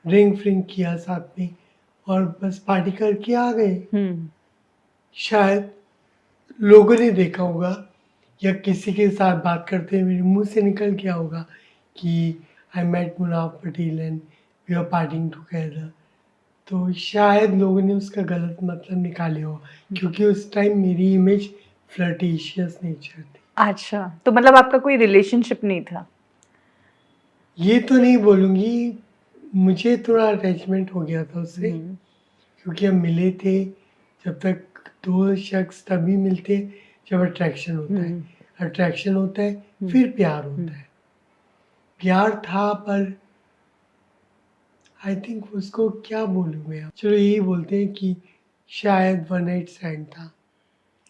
ड्रिंक फ्रिंक किया साथ में, और बस पार्टी करके आ गए। शायद लोगों ने देखा होगा या किसी के साथ बात करते हुए मेरे मुंह से निकल गया होगा कि I met Munaf Patel and we are partying together. तो शायद लोगों ने उसका गलत मतलब निकाले हो, क्योंकि उस टाइम मेरी इमेज फ्लर्टिशियस नेचर थी। अच्छा, तो मतलब आपका कोई रिलेशनशिप नहीं था? ये तो नहीं बोलूँगी, मुझे थोड़ा अटैचमेंट हो गया था उससे, हम्म, क्योंकि हम मिले थे। जब तक 2 शख्स तभी मिलते जब अट्रैक्शन होता है। हम्म, अट्रैक्शन होता है, फिर प्यार होता है। प्यार था, पर आई थिंक उसको क्या बोलूँ मैं अब? चलो यही बोलते हैं कि शायद वन नाइट स्टैंड था,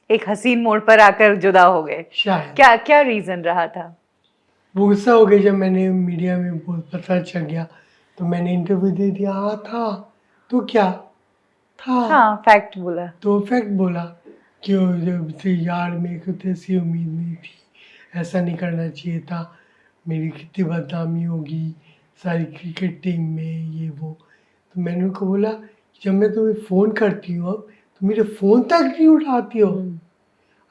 एक हसीन मोड़ पर आकर जुदा हो गए। शायद। क्या क्या रीजन रहा था? वो गुस्सा हो गया जब मैंने मीडिया में पता चल गया, तो मैंने इंटरव्यू दे दिया। हाँ था, तो क्या था? हाँ, फैक्ट बोला। तो फैक्ट बोला कि वो जब से यार मेरे को तो ऐसी उम्मीद नहीं थी, ऐसा नहीं करना चाहिए था, मेरी कितनी बदनामी होगी सारी क्रिकेट टीम में, ये वो। तो मैंने उनको बोला, जब मैं तुम्हें फ़ोन करती हूँ अब, तो मेरे फ़ोन तक नहीं उठाती हो।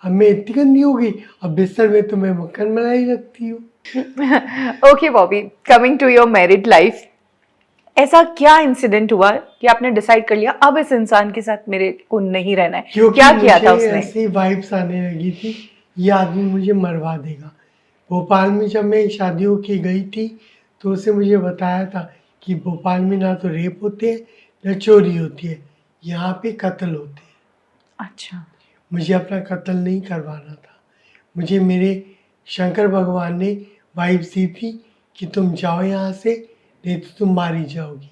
अब मैं इतनी गंदी हो गई, अब बिस्तर में तुम्हें मक्खन मलाई लगती हो। Okay Bobby, coming to your married life, ऐसा क्या इंसिडेंट हुआ कि आपने डिसाइड कर लिया अब इस इंसान के साथ मेरे को नहीं रहना है? क्योंकि क्या किया था मुझे उसने? ऐसी वाइब्स आने लगी थी, ये आदमी मुझे मरवा देगा। भोपाल में जब मैं शादियों की गई थी, तो उसने मुझे बताया था कि भोपाल में ना तो रेप होते हैं, ना चोरी होती है, यहाँ पे कत्ल होते हैं। अच्छा। मुझे अपना कत्ल नहीं करवाना था। मुझे मेरे शंकर भगवान ने वाइब्स दी थी कि तुम जाओ यहाँ से, नहीं तो तुम मारी जाओगी।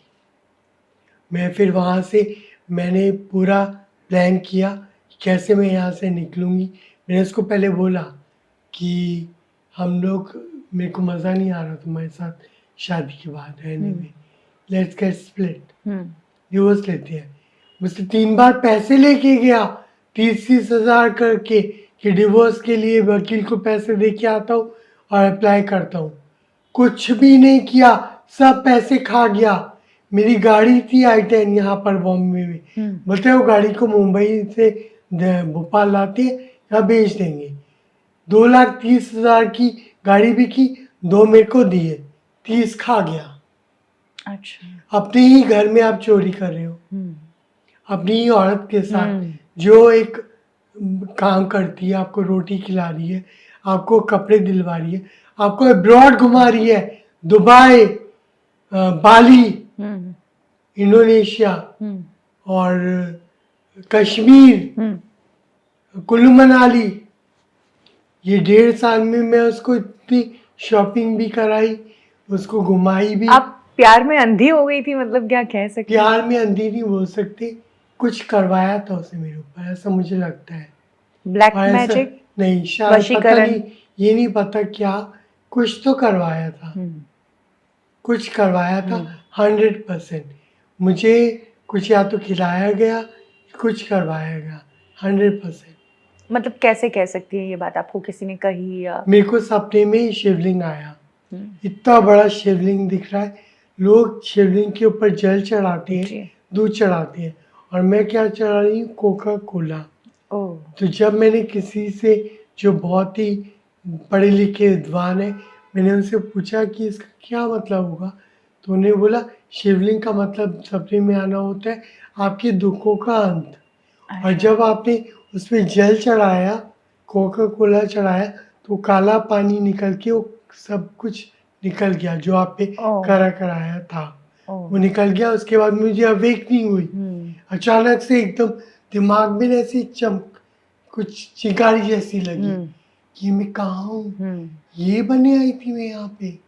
मैं फिर वहाँ से मैंने पूरा प्लान किया कि कैसे मैं यहाँ से निकलूँगी। मैंने उसको पहले बोला कि हम लोग, मेरे को मज़ा नहीं आ रहा तुम्हारे साथ शादी के बाद रहने में, लेट्स गेट स्प्लिट, डिवोर्स लेते हैं। मुझसे 3 बार पैसे लेके गया, 30-30 हज़ार करके, कि डिवोर्स के लिए वकील को पैसे दे के आता हूँ और अप्लाई करता हूँ। कुछ भी नहीं किया, सब पैसे खा गया। मेरी गाड़ी थी i10 यहाँ पर बॉम्बे में, बोलते वो गाड़ी को मुंबई से भोपाल लाते हैं, यहाँ बेच देंगे। 2,30,000 की गाड़ी बिकी, 2 मेरे को दिए, 30 खा गया। अच्छा। अपने ही घर में आप चोरी कर रहे हो, अपनी ही औरत के साथ, जो एक काम करती है, आपको रोटी खिला रही है, आपको कपड़े दिलवा रही है, आपको अब्रॉड घुमा रही है, दुबई, बाली, इंडोनेशिया और कश्मीर, कुल्लू मनाली। ये 1.5 साल में मैं उसको इतनी शॉपिंग भी कराई, उसको घुमाई भी। आप प्यार में अंधी हो गई थी, मतलब क्या कह सकते हैं? प्यार में अंधी नहीं बोल सकते, कुछ करवाया था उसने मेरे ऊपर, ऐसा मुझे लगता है। ब्लैक और ऐसा मैजिक, नहीं, शायद पता वशीकरण? नहीं, ये नहीं पता क्या, कुछ तो करवाया था, कुछ करवाया था 100%। मुझे कुछ या तो खिलाया गया, कुछ करवाया गया 100%। मतलब कैसे कह सकती है ये बात? आपको किसी ने कही या? मेरे को सपने में ही शिवलिंग आया, इतना बड़ा शिवलिंग दिख रहा है। लोग शिवलिंग के ऊपर जल चढ़ाते हैं, जी। दूध चढ़ाते हैं, और मैं क्या चढ़ा रही हूँ, कोका कोला। ओह। तो जब मैंने किसी से, जो बहुत ही पढ़े लिखे विद्वान है, मैंने उनसे पूछा कि इसका क्या मतलब होगा, तो उन्हें बोला शिवलिंग का मतलब सपने में आना होता है आपके दुखों का अंत। और जब आपने उसमें जल चढ़ाया, कोका कोला चढ़ाया, तो काला पानी निकल के वो सब कुछ निकल गया जो आप पे ओह। करा कराया था, ओह। वो निकल गया। उसके बाद मुझे अवेक नहीं हुई, अचानक से एकदम दिमाग में ऐसी कुछ चिंगारी जैसी लगी कि मैं कहाँ हूँ, ये बने आई थी मैं यहाँ पे।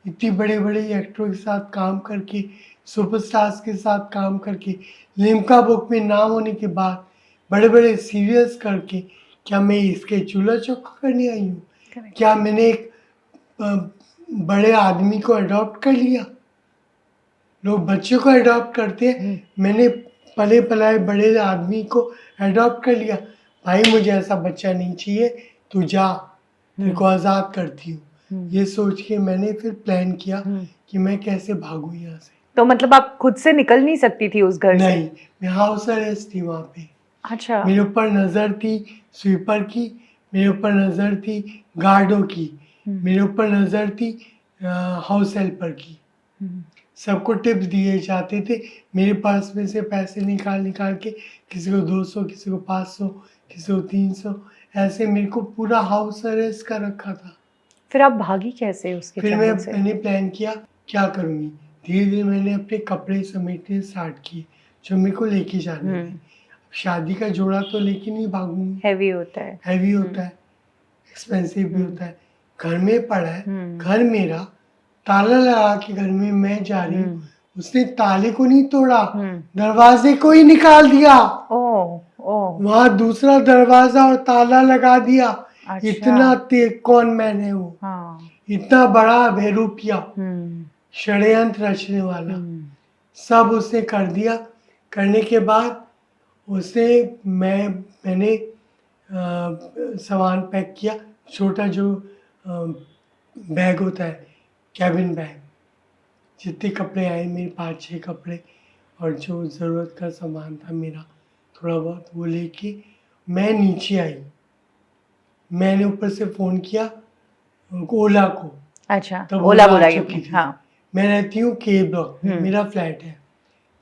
इतनी बड़े बड़े एक्टरों के साथ काम करके, सुपरस्टार्स के साथ काम करके, लिम्का बुक में नाम होने के बाद, बड़े बड़े सीरियल्स करके, क्या मैं इसके चूल्हा चौका करने आई हूँ? क्या मैंने एक बड़े आदमी को अडॉप्ट कर लिया? लोग बच्चों को अडॉप्ट करते हैं, मैंने पले पलाए बड़े आदमी को अडॉप्ट कर लिया। भाई मुझे ऐसा बच्चा नहीं चाहिए, तू जा, तेरे को आज़ाद करती हूँ। ये सोच के मैंने फिर प्लान किया कि मैं कैसे भागूँ यहाँ से। तो मतलब आप खुद से निकल नहीं सकती थी उस घर से? नहीं, मैं हाउस अरेस्ट थी वहाँ पे। अच्छा। मेरे ऊपर नज़र थी स्वीपर की, मेरे ऊपर नज़र थी गार्डों की, मेरे ऊपर नज़र थी हाउस हेल्पर की। सबको टिप्स दिए जाते थे। मेरे पर्स में से पैसे निकाल निकाल के किसी को 200, किसी को 500, किसी को 300, ऐसे मेरे को पूरा हाउस अरेस्ट कर रखा था। फिर आप भागी कैसे उसके फिर जंगल से? मैंने प्लान किया क्या करूँगी। धीरे धीरे मैंने अपने कपड़े समेटने स्टार्ट किए जो मेरे को लेके जाने थे। शादी का जोड़ा तो लेके नहीं भागूंगी, हैवी होता है। हैवी होता है, एक्सपेंसिव भी होता है। घर में पड़ा है, घर मेरा, ताला लगा के घर में मैं जा रही हूँ, उसने ताले को नहीं तोड़ा, दरवाजे को ही निकाल दिया। ओह ओह। वहां दूसरा दरवाजा और ताला लगा दिया। अच्छा। इतना तेज कौन मैन है वो, हाँ। इतना बड़ा बेरूपिया, षड्यंत्र रचने वाला, सब उसने कर दिया। करने के बाद उसे मैंने सामान पैक किया, छोटा जो बैग होता है, कैबिन बैग, जितने कपड़े आए मेरे 5-6 कपड़े और जो ज़रूरत का सामान था मेरा थोड़ा बहुत, वो लेके मैं नीचे आई। मैंने ऊपर से फ़ोन किया ओला को। अच्छा, तब ओला आ बुलाई चुकी आपने? थी। हाँ। मैं रहती हूँ के ब्लॉक में, मेरा फ्लैट है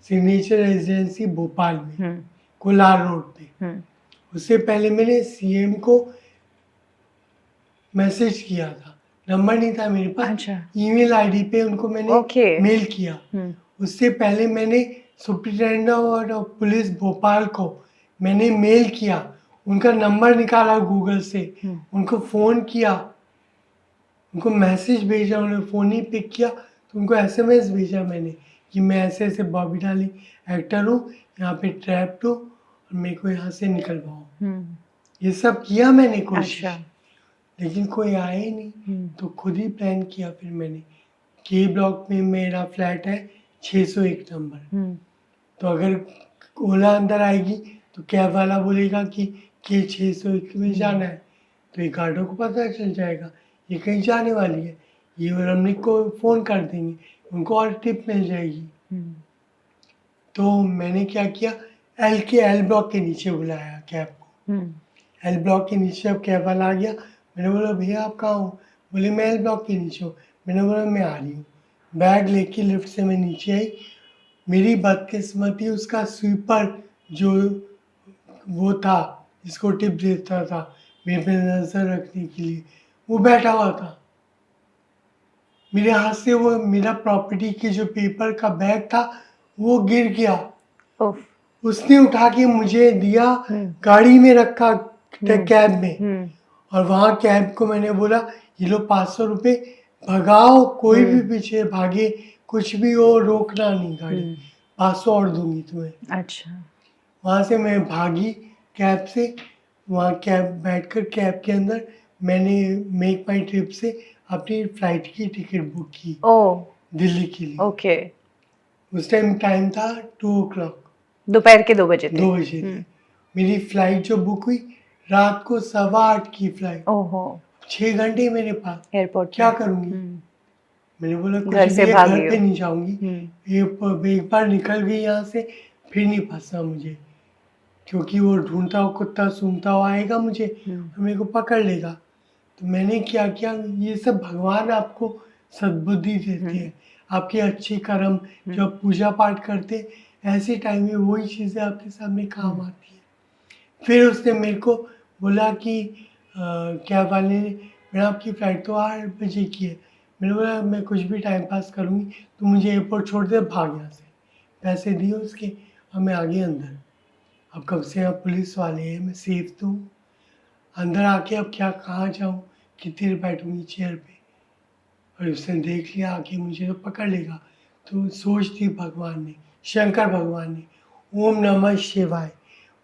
सिग्नेचर रेजिडेंसी भोपाल में, कोलार रोड पे। उससे पहले मैंने सीएम को मैसेज किया था, नंबर नहीं था मेरे पास। अच्छा। ईमेल आईडी पे उनको मैंने मेल किया। उससे पहले मैंने सुप्रिंटेंडेंट और पुलिस भोपाल को मैंने मेल किया, उनका नंबर निकाला गूगल से, उनको फ़ोन किया, उनको मैसेज भेजा, उन्होंने फ़ोन ही पिक किया तो उनको एसएमएस भेजा मैंने कि मैं ऐसे ऐसे बॉबी डार्लिंग एक्टर हूँ, यहाँ पे ट्रैप्ड हूँ और मेरे को यहाँ से निकलवाओ। ये सब किया मैंने कोशिश। अच्छा। लेकिन कोई आया ही नहीं। तो खुद ही प्लान किया फिर मैंने। के ब्लॉक में मेरा फ्लैट है 601 नंबर। तो अगर ओला अंदर आएगी तो कैब वाला बोलेगा कि के 601 में जाना है, तो ये गार्डों को पता चल जाएगा ये कहीं जाने वाली है, ये रमनिक को फ़ोन कर देंगे, उनको और टिप मिल जाएगी। तो मैंने क्या किया, एल ब्लॉक के नीचे बुलाया कैब को। एल ब्लॉक के नीचे अब कैब वाला आ गया, मैंने बोला भैया आप कहाँ हो? बोले मैं एल ब्लॉक के नीचे हूँ। मैंने बोला मैं आ रही हूँ। बैग लेके लिफ्ट से मैं नीचे आई। मेरी बदकिस्मती उसका स्वीपर जो वो था जिसको टिप देता था मेरे पे नज़र रखने के लिए, वो बैठा हुआ था। मेरे हाथ से वो मेरा प्रॉपर्टी के जो पेपर का बैग था वो गिर गया। उसने उठा के मुझे दिया, गाड़ी में रखा कैब में। और वहाँ कैब को मैंने बोला ये लो 500 रुपये, भगाओ, कोई भी पीछे भागे, कुछ भी हो रोकना नहीं गाड़ी, 500 और दूंगी तुम्हें। अच्छा। वहाँ से मैं भागी कैब से। वहाँ कैब बैठकर कैब के अंदर मैंने मेक माई ट्रिप से अपनी फ़्लाइट की टिकट बुक की दिल्ली के लिए। ओके। उस टाइम टाइम था 2 o'clock, दोपहर के 2 बजे थे। 2 बजे थे। मेरी फ़्लाइट जो बुक हुई रात को 8:15 की फ़्लाइट। ओहो। 6 घंटे मेरे पास, एयरपोर्ट क्या करूँगी? मैंने बोला कुछ घर से भी है, भागी घर पे हो। नहीं जाऊँगी। एक बार निकल गई यहाँ से फिर नहीं फंसना मुझे, क्योंकि वो ढूंढता हुआ कुत्ता सूंघता हुआ आएगा मुझे और मेरे को पकड़ लेगा। तो मैंने क्या किया, ये सब भगवान आपको सद्बुद्धि देते हैं, आपके अच्छे कर्म, जो आप पूजा पाठ करते ऐसे टाइम में वही चीज़ें आपके सामने काम आती है। फिर उसने मेरे को बोला कि कैब वाले ने, मैडम आपकी फ़्लाइट तो 8 बजे की है। मैंने बोला मैं कुछ भी टाइम पास करूँगी, तो मुझे एयरपोर्ट छोड़ दे, भाग यहाँ से। पैसे दिए उसके और मैं आ गई अंदर। अब कब से यहाँ पुलिस वाले हैं, मैं सेफ तो हूँ। अंदर आके अब क्या, कहाँ जाऊँ, कितनी देर बैठूँगी चेयर पे, और उसने देख लिया आके मुझे तो पकड़ लेगा। तो सोच दी भगवान ने, शंकर भगवान ने, ओम नमः शिवाय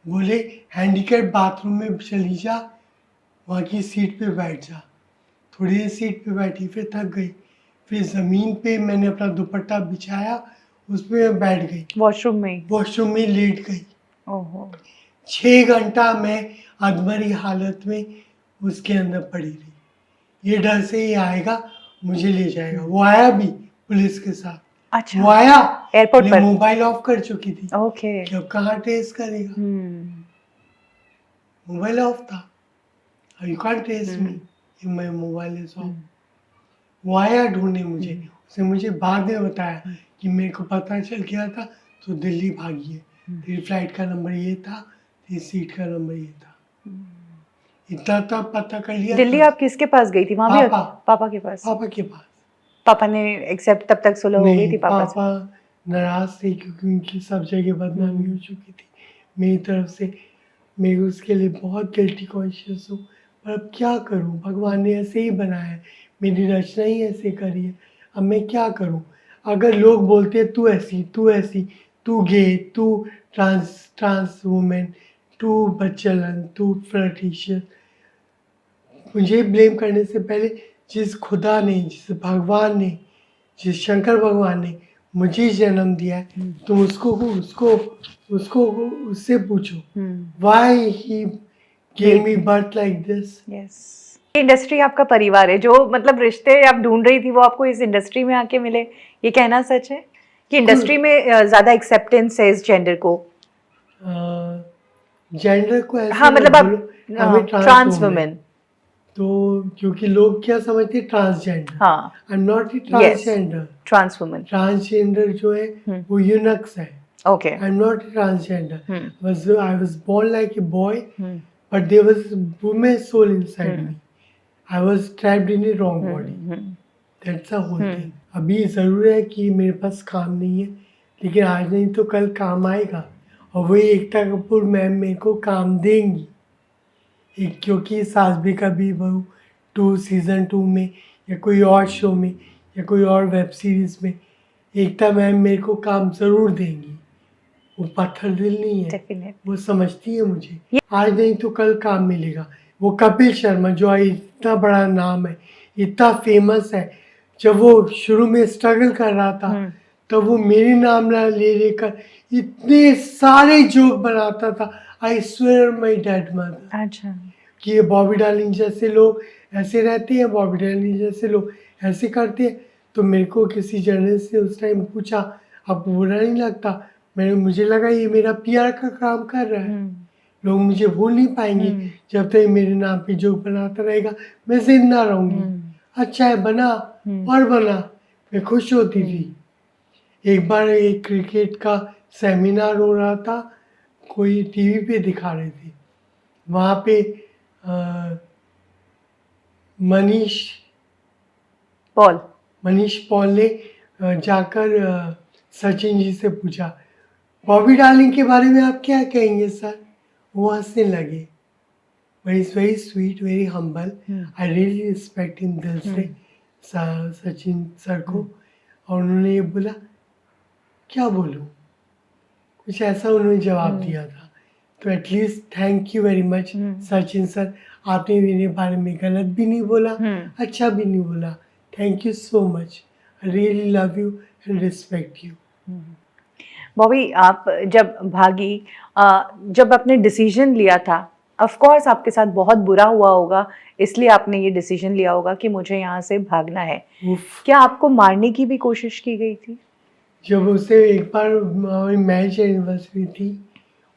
बोले हैंडीकैप बाथरूम में चली जा, वहाँ की सीट पे बैठ जा। थोड़ी देर सीट पे बैठी, फिर थक गई, फिर ज़मीन पे मैंने अपना दुपट्टा बिछाया, उस पर मैं बैठ गई, वॉशरूम में लेट गई। ओहो। 6 घंटा मैं अधमरी हालत में उसके अंदर पड़ी रही। ये डर से ही आएगा मुझे ले जाएगा। वो आया भी पुलिस के साथ। अच्छा। वो आया एयरपोर्ट पर। मोबाइल ऑफ कर चुकी थी ओके। कि अब कहाँ ट्रेस करेगा, मोबाइल ऑफ था, you can't trace me, my mobile is of. वो आया ढूंढने मुझे, उसने मुझे बाद में बताया कि मेरे को पता चल गया था तो दिल्ली भागी है, तेरी फ्लाइट का नंबर ये था, तेरी सीट का नंबर ये था, इतना तब पता कर लिया दिल्ली था। आप किसके पास गई थी? वहां भी पापा। पापा के पास? पापा के पास। पापा ने एक्सेप्ट, तब तक सुलह हो गई नहीं, थी पापा से? पापा नाराज थे क्योंकि उनकी सब जगह बदनामी हो चुकी थी मेरी तरफ से। मैं उसके लिए बहुत गिल्टी कॉन्शियस हूँ, पर अब क्या करूँ, भगवान ने ऐसे ही बनाया है, मेरी रचना ही ऐसे करी है, अब मैं क्या करूँ। अगर लोग बोलते हैं तू ऐसी, तू ऐसी, तू गे, तू ट्रांस वुमेन, तू बच्चलन, तू फ्लर्टिशियस, मुझे ब्लेम करने से पहले जिस खुदा ने, जिस भगवान ने, जिस शंकर भगवान ने मुझे जन्म दिया है, तुम उसको उसको उसको उससे पूछो why he gave me birth like this. Yes, industry आपका परिवार है, जो मतलब रिश्ते आप ढूंढ रही थी वो आपको इस इंडस्ट्री में आके मिले, ये कहना सच है कि इंडस्ट्री में ज्यादा एक्सेप्टेंस है इस जेंडर को? जेंडर को ऐसे हाँ, मतलब बोलो, हमें ट्रांस वुमेन, तो क्योंकि लोग क्या समझते हैं ट्रांसजेंडर। हाँ, I am not a transgender. Trans women, transgender जो है वो यूनक्स है। Okay, I am not a transgender. I was born like a boy, but there was a woman's soul inside me. I was trapped in a wrong body. That's the whole thing. अभी ज़रूर है कि मेरे पास काम नहीं है, लेकिन आज नहीं तो कल काम आएगा, और वही एकता कपूर मैम मेरे को काम देंगी। एक क्योंकि सास भी कभी बहू 2 सीज़न 2 में या कोई और शो में या कोई और वेब सीरीज़ में एकता मैम मेरे को काम ज़रूर देंगी। वो पत्थर दिल नहीं है, डेफिनेटली, वो समझती है मुझे। आज नहीं तो कल काम मिलेगा। वो कपिल शर्मा जो इतना बड़ा नाम है, इतना फेमस है, जब वो शुरू में स्ट्रगल कर रहा था तब वो मेरे नाम ले लेकर इतने सारे जोक बनाता था। I swear my dad mother, अच्छा, कि ये बॉबी डार्लिंग जैसे लोग ऐसे रहते हैं, बॉबी डार्लिंग जैसे लोग ऐसे करते हैं। तो मेरे को किसी जर्नलिस्ट ने उस टाइम पूछा, आपको बुरा नहीं लगता? मुझे लगा ये मेरा पीआर का काम कर रहा है, लोग मुझे भूल नहीं पाएंगे, जब तक मेरे नाम पे जोक बनाता रहेगा मैं जिंदा रहूंगी। अच्छा है, बना और बना, मैं खुश होती थी। एक बार एक क्रिकेट का सेमिनार हो रहा था, कोई टीवी पे दिखा रहे थे, वहाँ पे मनीष पॉल ने जाकर सचिन जी से पूछा, बॉबी डार्लिंग के बारे में आप क्या कहेंगे सर? वो हंसने लगे। But is very sweet, very humble, I really respect him दिल से, सचिन सर को। और उन्होंने ये बोला, क्या बोलूँ, कुछ ऐसा उन्होंने जवाब दिया था। तो at least thank you very much Sachin sir, आपने मेरे बारे में गलत भी नहीं बोला, अच्छा भी नहीं बोला। Thank you so much, I really love you and respect you. Bobby, आप जब भागी, जब आपने डिसीजन लिया था, ऑफ कोर्स आपके साथ बहुत बुरा हुआ होगा, इसलिए आपने ये डिसीजन लिया होगा कि मुझे यहाँ से भागना है। क्या आपको मारने की भी कोशिश की गई थी? जब उसे एक बार मैरिज एनिवर्सरी थी,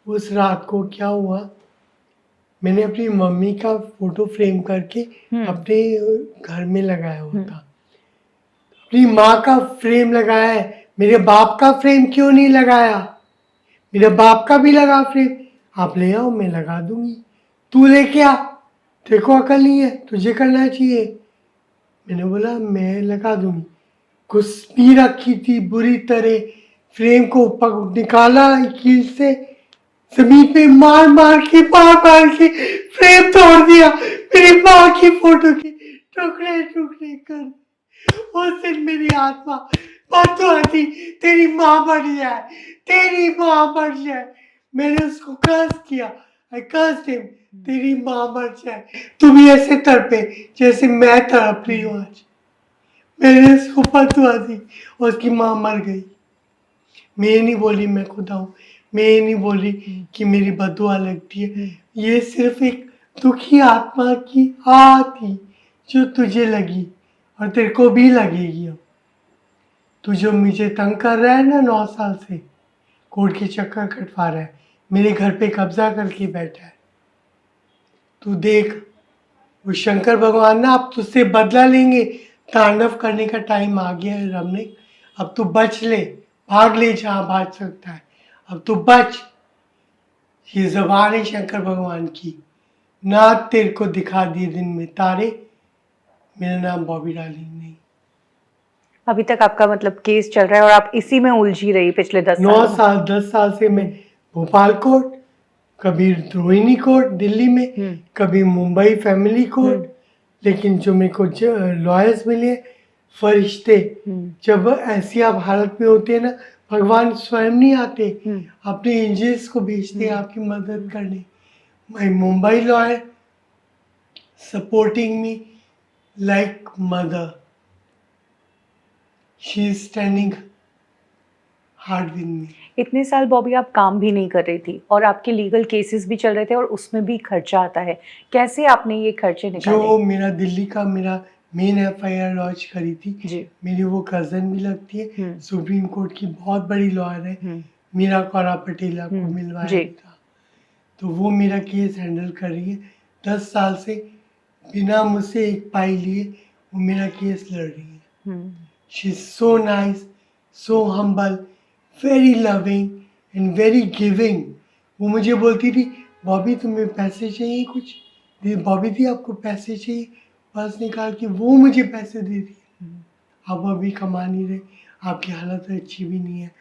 उस रात को क्या हुआ, मैंने अपनी मम्मी का फोटो फ्रेम करके अपने घर में लगाया हुआ था। अपनी माँ का फ्रेम लगाया है, मेरे बाप का फ्रेम क्यों नहीं लगाया? मेरे बाप का भी लगा फ्रेम, आप ले आओ, मैं लगा दूंगी। तू लेके आ, तेरे को अकल नहीं है, तुझे करना चाहिए। मैंने बोला मैं लगा दूंगी। घुस भी रखी थी बुरी तरह, फ्रेम को निकाला कील से, जमीन पे मार मार के फ्रेम तोड़ दिया। मेरी माँ की फोटो के टुकड़े टुकड़े कर। उस दिन मेरी आत्मा बदुआ थी, तेरी माँ मर जाए, तेरी माँ मर जाए। मैंने उसको कर्ज किया, आई कर्ज हिम, तेरी माँ मर जाए। तुम भी ऐसे तड़पे जैसे मैं तड़प रही हूँ आज। मैंने उसको बदुआ दी, उसकी माँ मर गई। मैं नहीं बोली मैं खुदा हूँ, मैं नहीं बोली कि मेरी बदुआ लगती है। ये सिर्फ एक दुखी आत्मा की आह थी जो तुझे लगी और तेरे को भी लगेगी। अब तू जो मुझे तंग कर रहा है ना 9 साल से, कोर्ट के चक्कर कटवा रहा है, मेरे घर पे कब्जा करके बैठा है, तू देख वो शंकर भगवान ना अब तुझसे बदला लेंगे। तांडव करने का टाइम आ गया है रमनिक। अब तू बच ले, भाग ले जहाँ भाग सकता है। अब तू बच। ये जबान है शंकर भगवान की। ना तेरे को दिखा दिए दिन में तारे। मेरा नाम बॉबी डार्लिंग नहीं। अभी तक आपका मतलब केस चल रहा है और आप इसी में उलझी रही पिछले 10 9 सालों में। साल 10 साल से मैं भोपाल कोर्ट, कभी रोहिणी कोर्ट दिल्ली में, कभी मुंबई फैमिली कोर्ट। लेकिन जो मेरे को लॉयर्स मिले, फरिश्ते, जब ऐसी आप हालत में होते हैं ना, भगवान स्वयं नहीं आते, अपने एंजल्स को भेजते हैं आपकी मदद करने। My Mumbai lawyer supporting me like mother. She is standing hard with me. इतने साल बॉबी आप काम भी नहीं कर रही थी और आपके लीगल केसेस भी चल रहे थे और उसमें भी खर्चा आता है। कैसे आपने ये खर्चे जो निकाले? मेरा दिल्ली का मेरा मेन एफआईआर लॉन्च करी थी, जी। मेरी वो कजन भी लगती है, सुप्रीम कोर्ट की बहुत बड़ी लॉयर है, मीरा कौरा पटेल आपको मिलवाया जी। भी था। तो वो मेरा केस हैंडल कर रही है 10 साल से, बिना मुझसे एक पाई लिए वो मेरा केस लड़ रही है। She is so nice, so humble, very loving and very giving. वो मुझे बोलती थी, बॉबी तुम्हें पैसे चाहिए कुछ? बॉबी दी आपको पैसे चाहिए? पर्स निकाल के वो मुझे पैसे दे दी। आप अभी कमा नहीं रहे, आपकी हालत अच्छी भी नहीं है।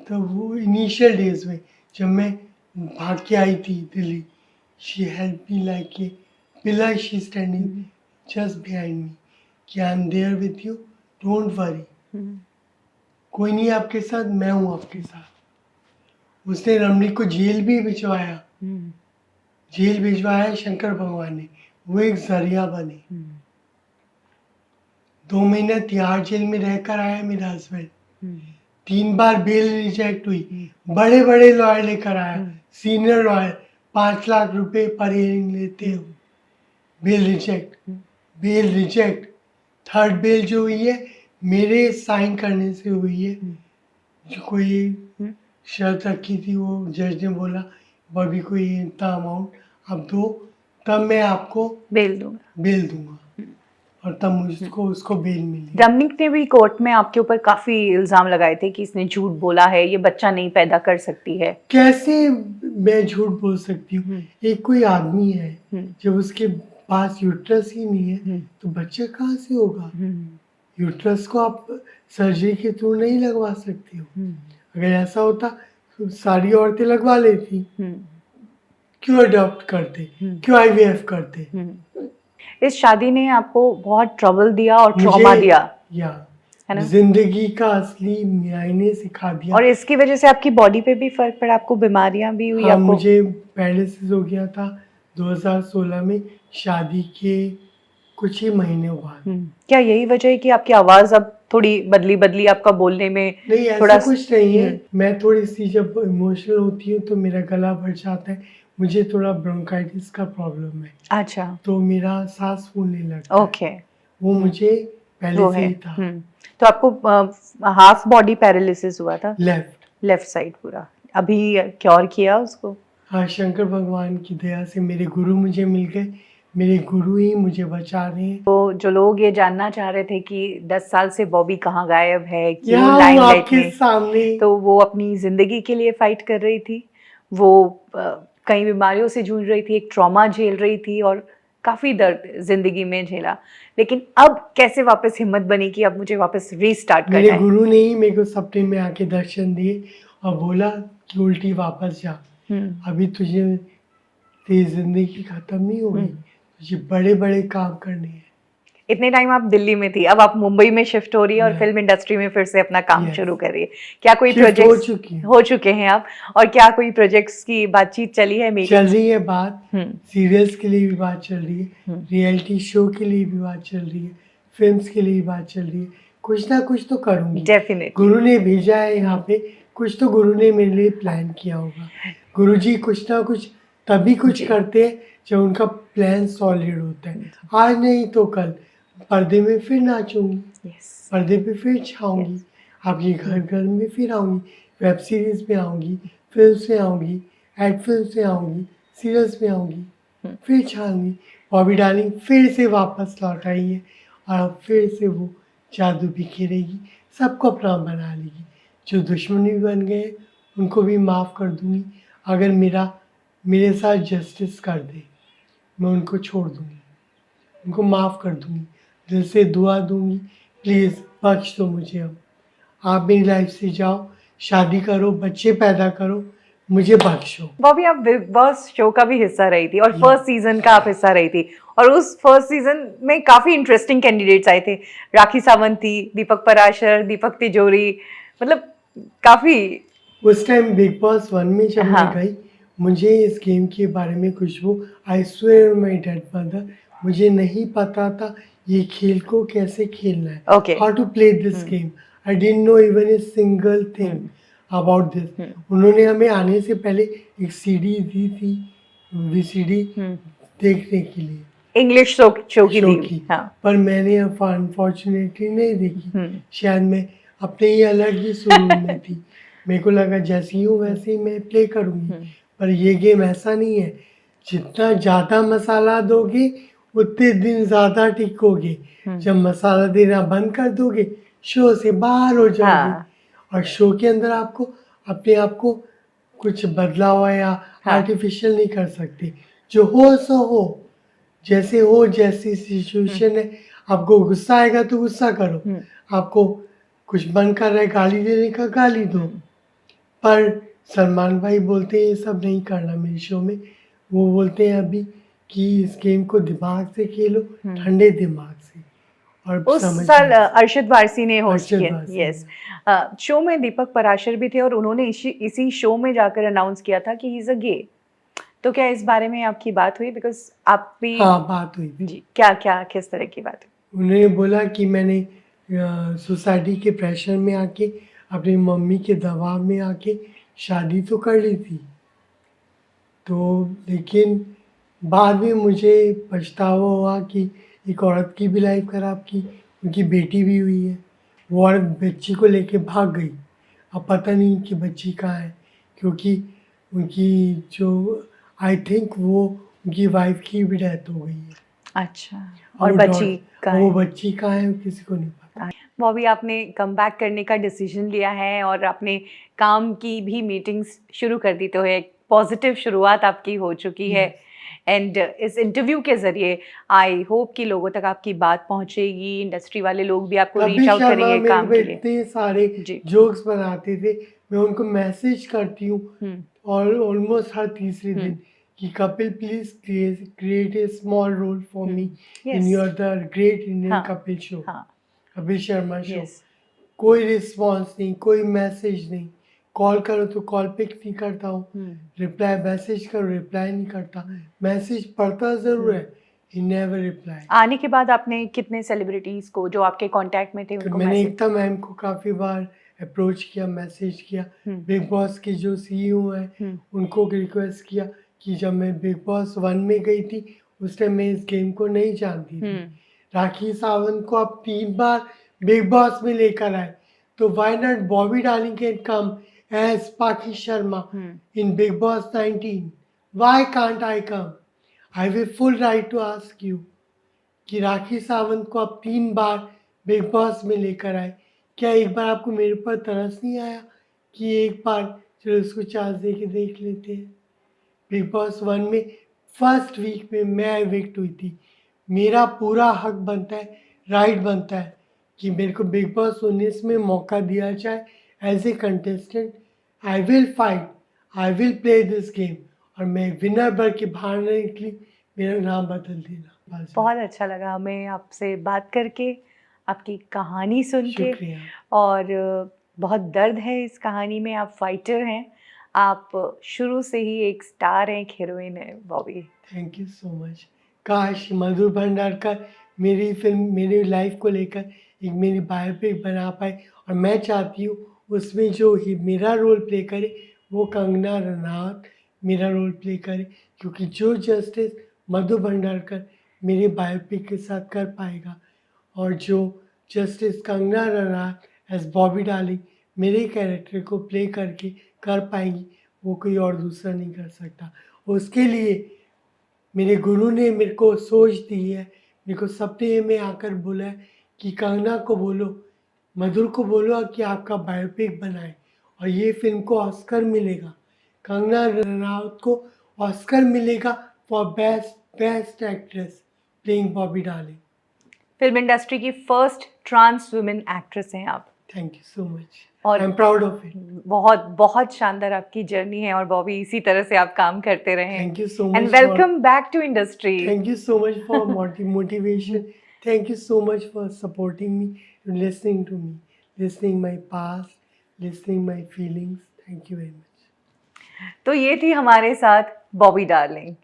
तो वो इनिशियल डेज में जब मैं भाग के आई थी Delhi, she help me like a pillar. She standing just behind me कि I am there with you, don't worry, कोई नहीं आपके साथ, मैं हूँ आपके साथ। उसने रमनी को जेल भी भिजवाया, जेल भिजवाया शंकर भगवान ने, वो एक जरिया बने। 2 महीने तिहाड़ जेल में रहकर आया मेरा हस्बैंड। 3 बार बेल रिजेक्ट हुई, बड़े बड़े लॉयर लेकर आया, सीनियर लॉयर, 5 लाख रुपए पर हियरिंग लेते हो। Bell reject. थर्ड बेल जो हुई है मेरे साइन करने से हुई है। जो कोई शर्त रखी थी, वो जज ने बोला बॉबी को ये इतना अमाउंट आप दो, तब मैं आपको बेल दूंगा। और तब मुझको उसको बेल मिली। रमनिक ने भी कोर्ट में आपके ऊपर काफी इल्जाम लगाए थे कि इसने झूठ बोला है, ये बच्चा नहीं पैदा कर सकती है। कैसे मैं झूठ बोल सकती हूँ? एक कोई आदमी है, जब उसके पास यूट्रस ही नहीं है तो बच्चा कहाँ से होगा? यूट्रस को आप सर्जरी के थ्रू नहीं लगवा सकती हो। अगर ऐसा होता तो सारी औरतें लगवा लेती। क्यों अडॉप्ट करते, क्यों आईवीएफ करते? इस शादी ने आपको बहुत ट्रबल दिया और ट्रॉमा दिया, है ना? जिंदगी का असली मायने सिखा दिया। और इसकी वजह से आपकी बॉडी पे भी फर्क पड़ा, आपको बीमारियां भी हुई? हाँ, मुझे पैरालिसिस हो गया था 2016 में, शादी के कुछ ही महीने बाद। क्या यही वजह है कि आपकी आवाज अब थोड़ी बदली आपका बोलने में? नहीं, थोड़ा ऐसा कुछ नहीं है। मैं थोड़ी सी जब इमोशनल होती हूँ तो मेरा गला भर जाता है। मुझे थोड़ा ब्रोंकाइटिस का प्रॉब्लम है। अच्छा। तो मेरा सांस फूलने लगता है। ओके। वो मुझे पहले से ही था। तो आपको हाफ बॉडी पैरालिसिस हुआ था? लेफ्ट साइड पूरा। अभी क्योर किया उसको? हाँ, शंकर भगवान की दया से मेरे गुरु मुझे मिल गए। मेरे गुरु ही मुझे बचा रहे हैं। तो जो लोग ये जानना चाह रहे थे कि 10 साल से बॉबी कहाँ गायब है, क्यों लाइमलाइट में, सामने, तो वो अपनी जिंदगी के लिए फाइट कर रही थी। वो कई बीमारियों से जूझ रही थी, एक ट्रॉमा झेल रही थी और काफी दर्द जिंदगी में झेला। लेकिन अब कैसे वापस हिम्मत बनी कि अब मुझे वापस रीस्टार्ट करना है? मेरे गुरु ने ही मेरे को सपने में आके दर्शन दिए और बोला कि उल्टी वापस जा। अभी तुझे तेरी जिंदगी खत्म नहीं होगी, तुझे बड़े बड़े काम करने हैं। इतने टाइम आप दिल्ली में थी, अब आप मुंबई में शिफ्ट हो रही है और फिल्म इंडस्ट्री में फिर से अपना काम शुरू कर रही है। क्या कोई प्रोजेक्ट हो चुके हैं आप, और क्या कोई प्रोजेक्ट्स की बातचीत चली है? चल रही है बात, सीरियल्स के लिए भी बात चल रही है, रियलिटी शो के लिए भी बात चल रही है, फिल्म्स के लिए भी बात चल रही है। कुछ ना कुछ तो करूंगी डेफिनेटली। गुरु ने भेजा है यहाँ पे, कुछ तो गुरु ने मेरे लिए प्लान किया होगा। गुरुजी कुछ ना कुछ तभी कुछ करते हैं जब उनका प्लान सॉलिड होता है। आज नहीं तो कल पर्दे में फिर नाचूंगी, पर्दे पे फिर छाऊंगी, आपके घर में फिर आऊंगी, वेब सीरीज में आऊंगी, फिल्म में आऊंगी, एड फिल्म में आऊंगी, सीरियल्स में आऊंगी, फिर छाऊंगी। बॉबी डार्लिंग फिर से वापस लौट आई है और अब फिर से वो जादू बिखेरेगी, सबको अपना बना लेगी। जो दुश्मन भी बन गए उनको भी माफ़ कर दूँगी। अगर मेरे साथ जस्टिस कर दे, मैं उनको छोड़ दूँगी, उनको माफ़ कर दूँगी, दिल से दुआ दूँगी, प्लीज़ बख्श दो मुझे अब। आप मेरी लाइफ से जाओ, शादी करो, बच्चे पैदा करो, मुझे बख्शो। बॉबी, आप बिग बॉस शो का भी हिस्सा रही थी और Yeah. फर्स्ट सीजन का आप हिस्सा रही थी, और उस फर्स्ट सीजन में काफी इंटरेस्टिंग कैंडिडेट्स आए थे। राखी सावंत थी, दीपक पराशर, दीपक तिजोरी, मतलब काफी। उस टाइम बिग बॉस 1 में जब हाँ। मैं गई, मुझे इस गेम के बारे में Khushbu, I swear my dead mother, मुझे नहीं पता था ये खेल को कैसे खेलना है, Okay. How to play this game. I didn't know even a single thing about this. उन्होंने हमें आने से पहले एक सीडी दी थी, वीसीडी, देखने के लिए, इंग्लिश शो की शो दी। की, हाँ। पर मैंने अनफॉर्चुनेटली नहीं देखी। शायद मैं अपने ही अलग ही सुरूर में थी। मेरे को लगा जैसी हूँ वैसे ही मैं प्ले करूँगी, पर ये गेम ऐसा नहीं है। जितना ज़्यादा मसाला दोगे उतने दिन ज़्यादा टिकोगे। जब मसाला देना बंद कर दोगे, शो से बाहर हो जाओगे। हाँ। और शो के अंदर आपको अपने आप को कुछ बदला हुआ या हाँ। आर्टिफिशियल नहीं कर सकते। जो हो सो हो, जैसे हो, जैसी सिचुएशन है। आपको गुस्सा आएगा तो गुस्सा करो, आपको कुछ मन कर रहा है गाली देने का, गाली दो। पर सलमान भाई बोलते हैं ये सब नहीं करना मेरे शो में। वो बोलते हैं अभी कि इस गेम को दिमाग से खेलो, ठंडे दिमाग से। और उस समझ साल में अरशद वारसी ने होस्ट अरशद किया। वारसी यस। शो में दीपक पराशर भी थे और उन्होंने इसी शो में जाकर अनाउंस किया था कि ही इज अ गे। तो क्या इस बारे में आपकी बात हुई? बिकॉज आप भी। हाँ, बात हुई थी। जी, क्या क्या किस तरह की बात हुई? उन्होंने बोला कि मैंने सोसाइटी के प्रेशर में आके, अपनी मम्मी के दबाव में आके शादी तो कर ली थी, तो लेकिन बाद में मुझे पछतावा हुआ कि एक औरत की भी लाइफ ख़राब की, उनकी बेटी भी हुई है। वो औरत बच्ची को लेके भाग गई, अब पता नहीं कि बच्ची कहाँ है, क्योंकि उनकी जो, आई थिंक वो उनकी वाइफ की भी डेथ हो गई है। अच्छा। और वो बच्ची डॉट- कहाँ वो है? बच्ची कहाँ है किसी को नहीं पता। बॉबी, आपने कम बैक करने का डिसीजन लिया है और आपने काम की भी मीटिंग्स शुरू कर दी, तो एक पॉजिटिव शुरुआत आपकी हो चुकी है। एंड इस इंटरव्यू के ज़रिए आई होप कि लोगों तक आपकी बात पहुंचेगी, इंडस्ट्री वाले लोग भी आपको रीच कपिल आउट शर्मा करेंगे मेरे काम को के लिए। इतने सारे जी। जोक्स बनाते थे, मैं उनको मैसेज करती हूँ और ऑलमोस्ट हर तीसरे दिन कि Kapil please create a small role for me in Yes. Your the great Indian हाँ। कपिल शो, हाँ। कपिल शर्मा शो। Yes. कोई रिस्पॉन्स नहीं, कोई मैसेज नहीं। कॉल करो तो कॉल पिक नहीं करता हूँ, रिप्लाई मैसेज करो रिप्लाई नहीं करता, मैसेज पढ़ता ज़रूर है, ही नेवर रिप्लाई। आने के बाद आपने कितने सेलिब्रिटीज को जो आपके कांटेक्ट में थे तो उनको मैंने मैसेज? एकता मैम को काफ़ी बार अप्रोच किया, मैसेज किया। बिग बॉस के जो सीईओ हैं उनको रिक्वेस्ट किया कि जब मैं बिग बॉस 1 में गई थी उस टाइम मैं इस गेम को नहीं जानती थी। राखी सावंत को आप 3 बार बिग बॉस में लेकर आए, तो why not Bobby darling can come as Pakhi Sharma in Bigg Boss 19? Why can't I come? I have full right to ask you कि राखी सावंत को आप 3 बार बिग बॉस में लेकर आए, क्या एक बार आपको मेरे पर तरस नहीं आया कि एक बार चलो उसको चांस दे के देख लेते हैं? बिग बॉस 1 में फर्स्ट वीक में मैं इविक्ट हुई थी। मेरा पूरा हक बनता है, राइट बनता है कि मेरे को बिग बॉस 19 में मौका दिया जाए as a contestant. I will fight, I will play this game, और मैं विनर बन के बाहर नहीं निकली, मेरा नाम बदल देना। बस। बहुत अच्छा लगा हमें आपसे बात करके, आपकी कहानी सुन के। शुक्रिया। और बहुत दर्द है इस कहानी में। आप फाइटर हैं, आप शुरू से ही एक स्टार हैं, एक हीरोइन है Bobby. Thank you so much. काश मधुर भंडारकर मेरी फिल्म, मेरी लाइफ को लेकर एक मेरी बायोपिक बना पाए, और मैं चाहती हूँ उसमें जो ही मेरा रोल प्ले करे वो कंगना रनावत मेरा रोल प्ले करे, क्योंकि जो जस्टिस मधु भंडारकर मेरे बायोपिक के साथ कर पाएगा और जो जस्टिस कंगना रनावत एज बॉबी डार्लिंग मेरे कैरेक्टर को प्ले करके कर पाएंगी, वो कोई और दूसरा नहीं कर सकता। उसके लिए मेरे गुरु ने मेरे को सोच दी है, मेरे को सबने ये में आकर बोला है कि कंगना को बोलो, मधुर को बोलो कि आपका बायोपिक बनाए और ये फिल्म को ऑस्कर मिलेगा। कंगना रनावत को ऑस्कर मिलेगा for best actress playing Bobby darling. Film industry की फर्स्ट ट्रांस वुमेन एक्ट्रेस हैं आप। थैंक यू सो मच, और I am proud of it. बहुत बहुत शानदार आपकी जर्नी है और बॉबी इसी तरह से आप काम करते रहें। Thank you so and much, welcome back to industry. thank you so much for motivation. Thank you so much for supporting me and listening to me, listening my past, listening my feelings. Thank you very much. तो ये थी हमारे साथ Bobby darling.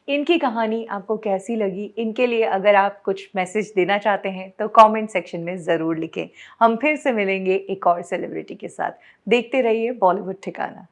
इनकी कहानी आपको कैसी लगी? इनके लिए अगर आप कुछ मैसेज देना चाहते हैं तो कमेंट सेक्शन में ज़रूर लिखें। हम फिर से मिलेंगे एक और सेलिब्रिटी के साथ। देखते रहिए बॉलीवुड ठिकाना।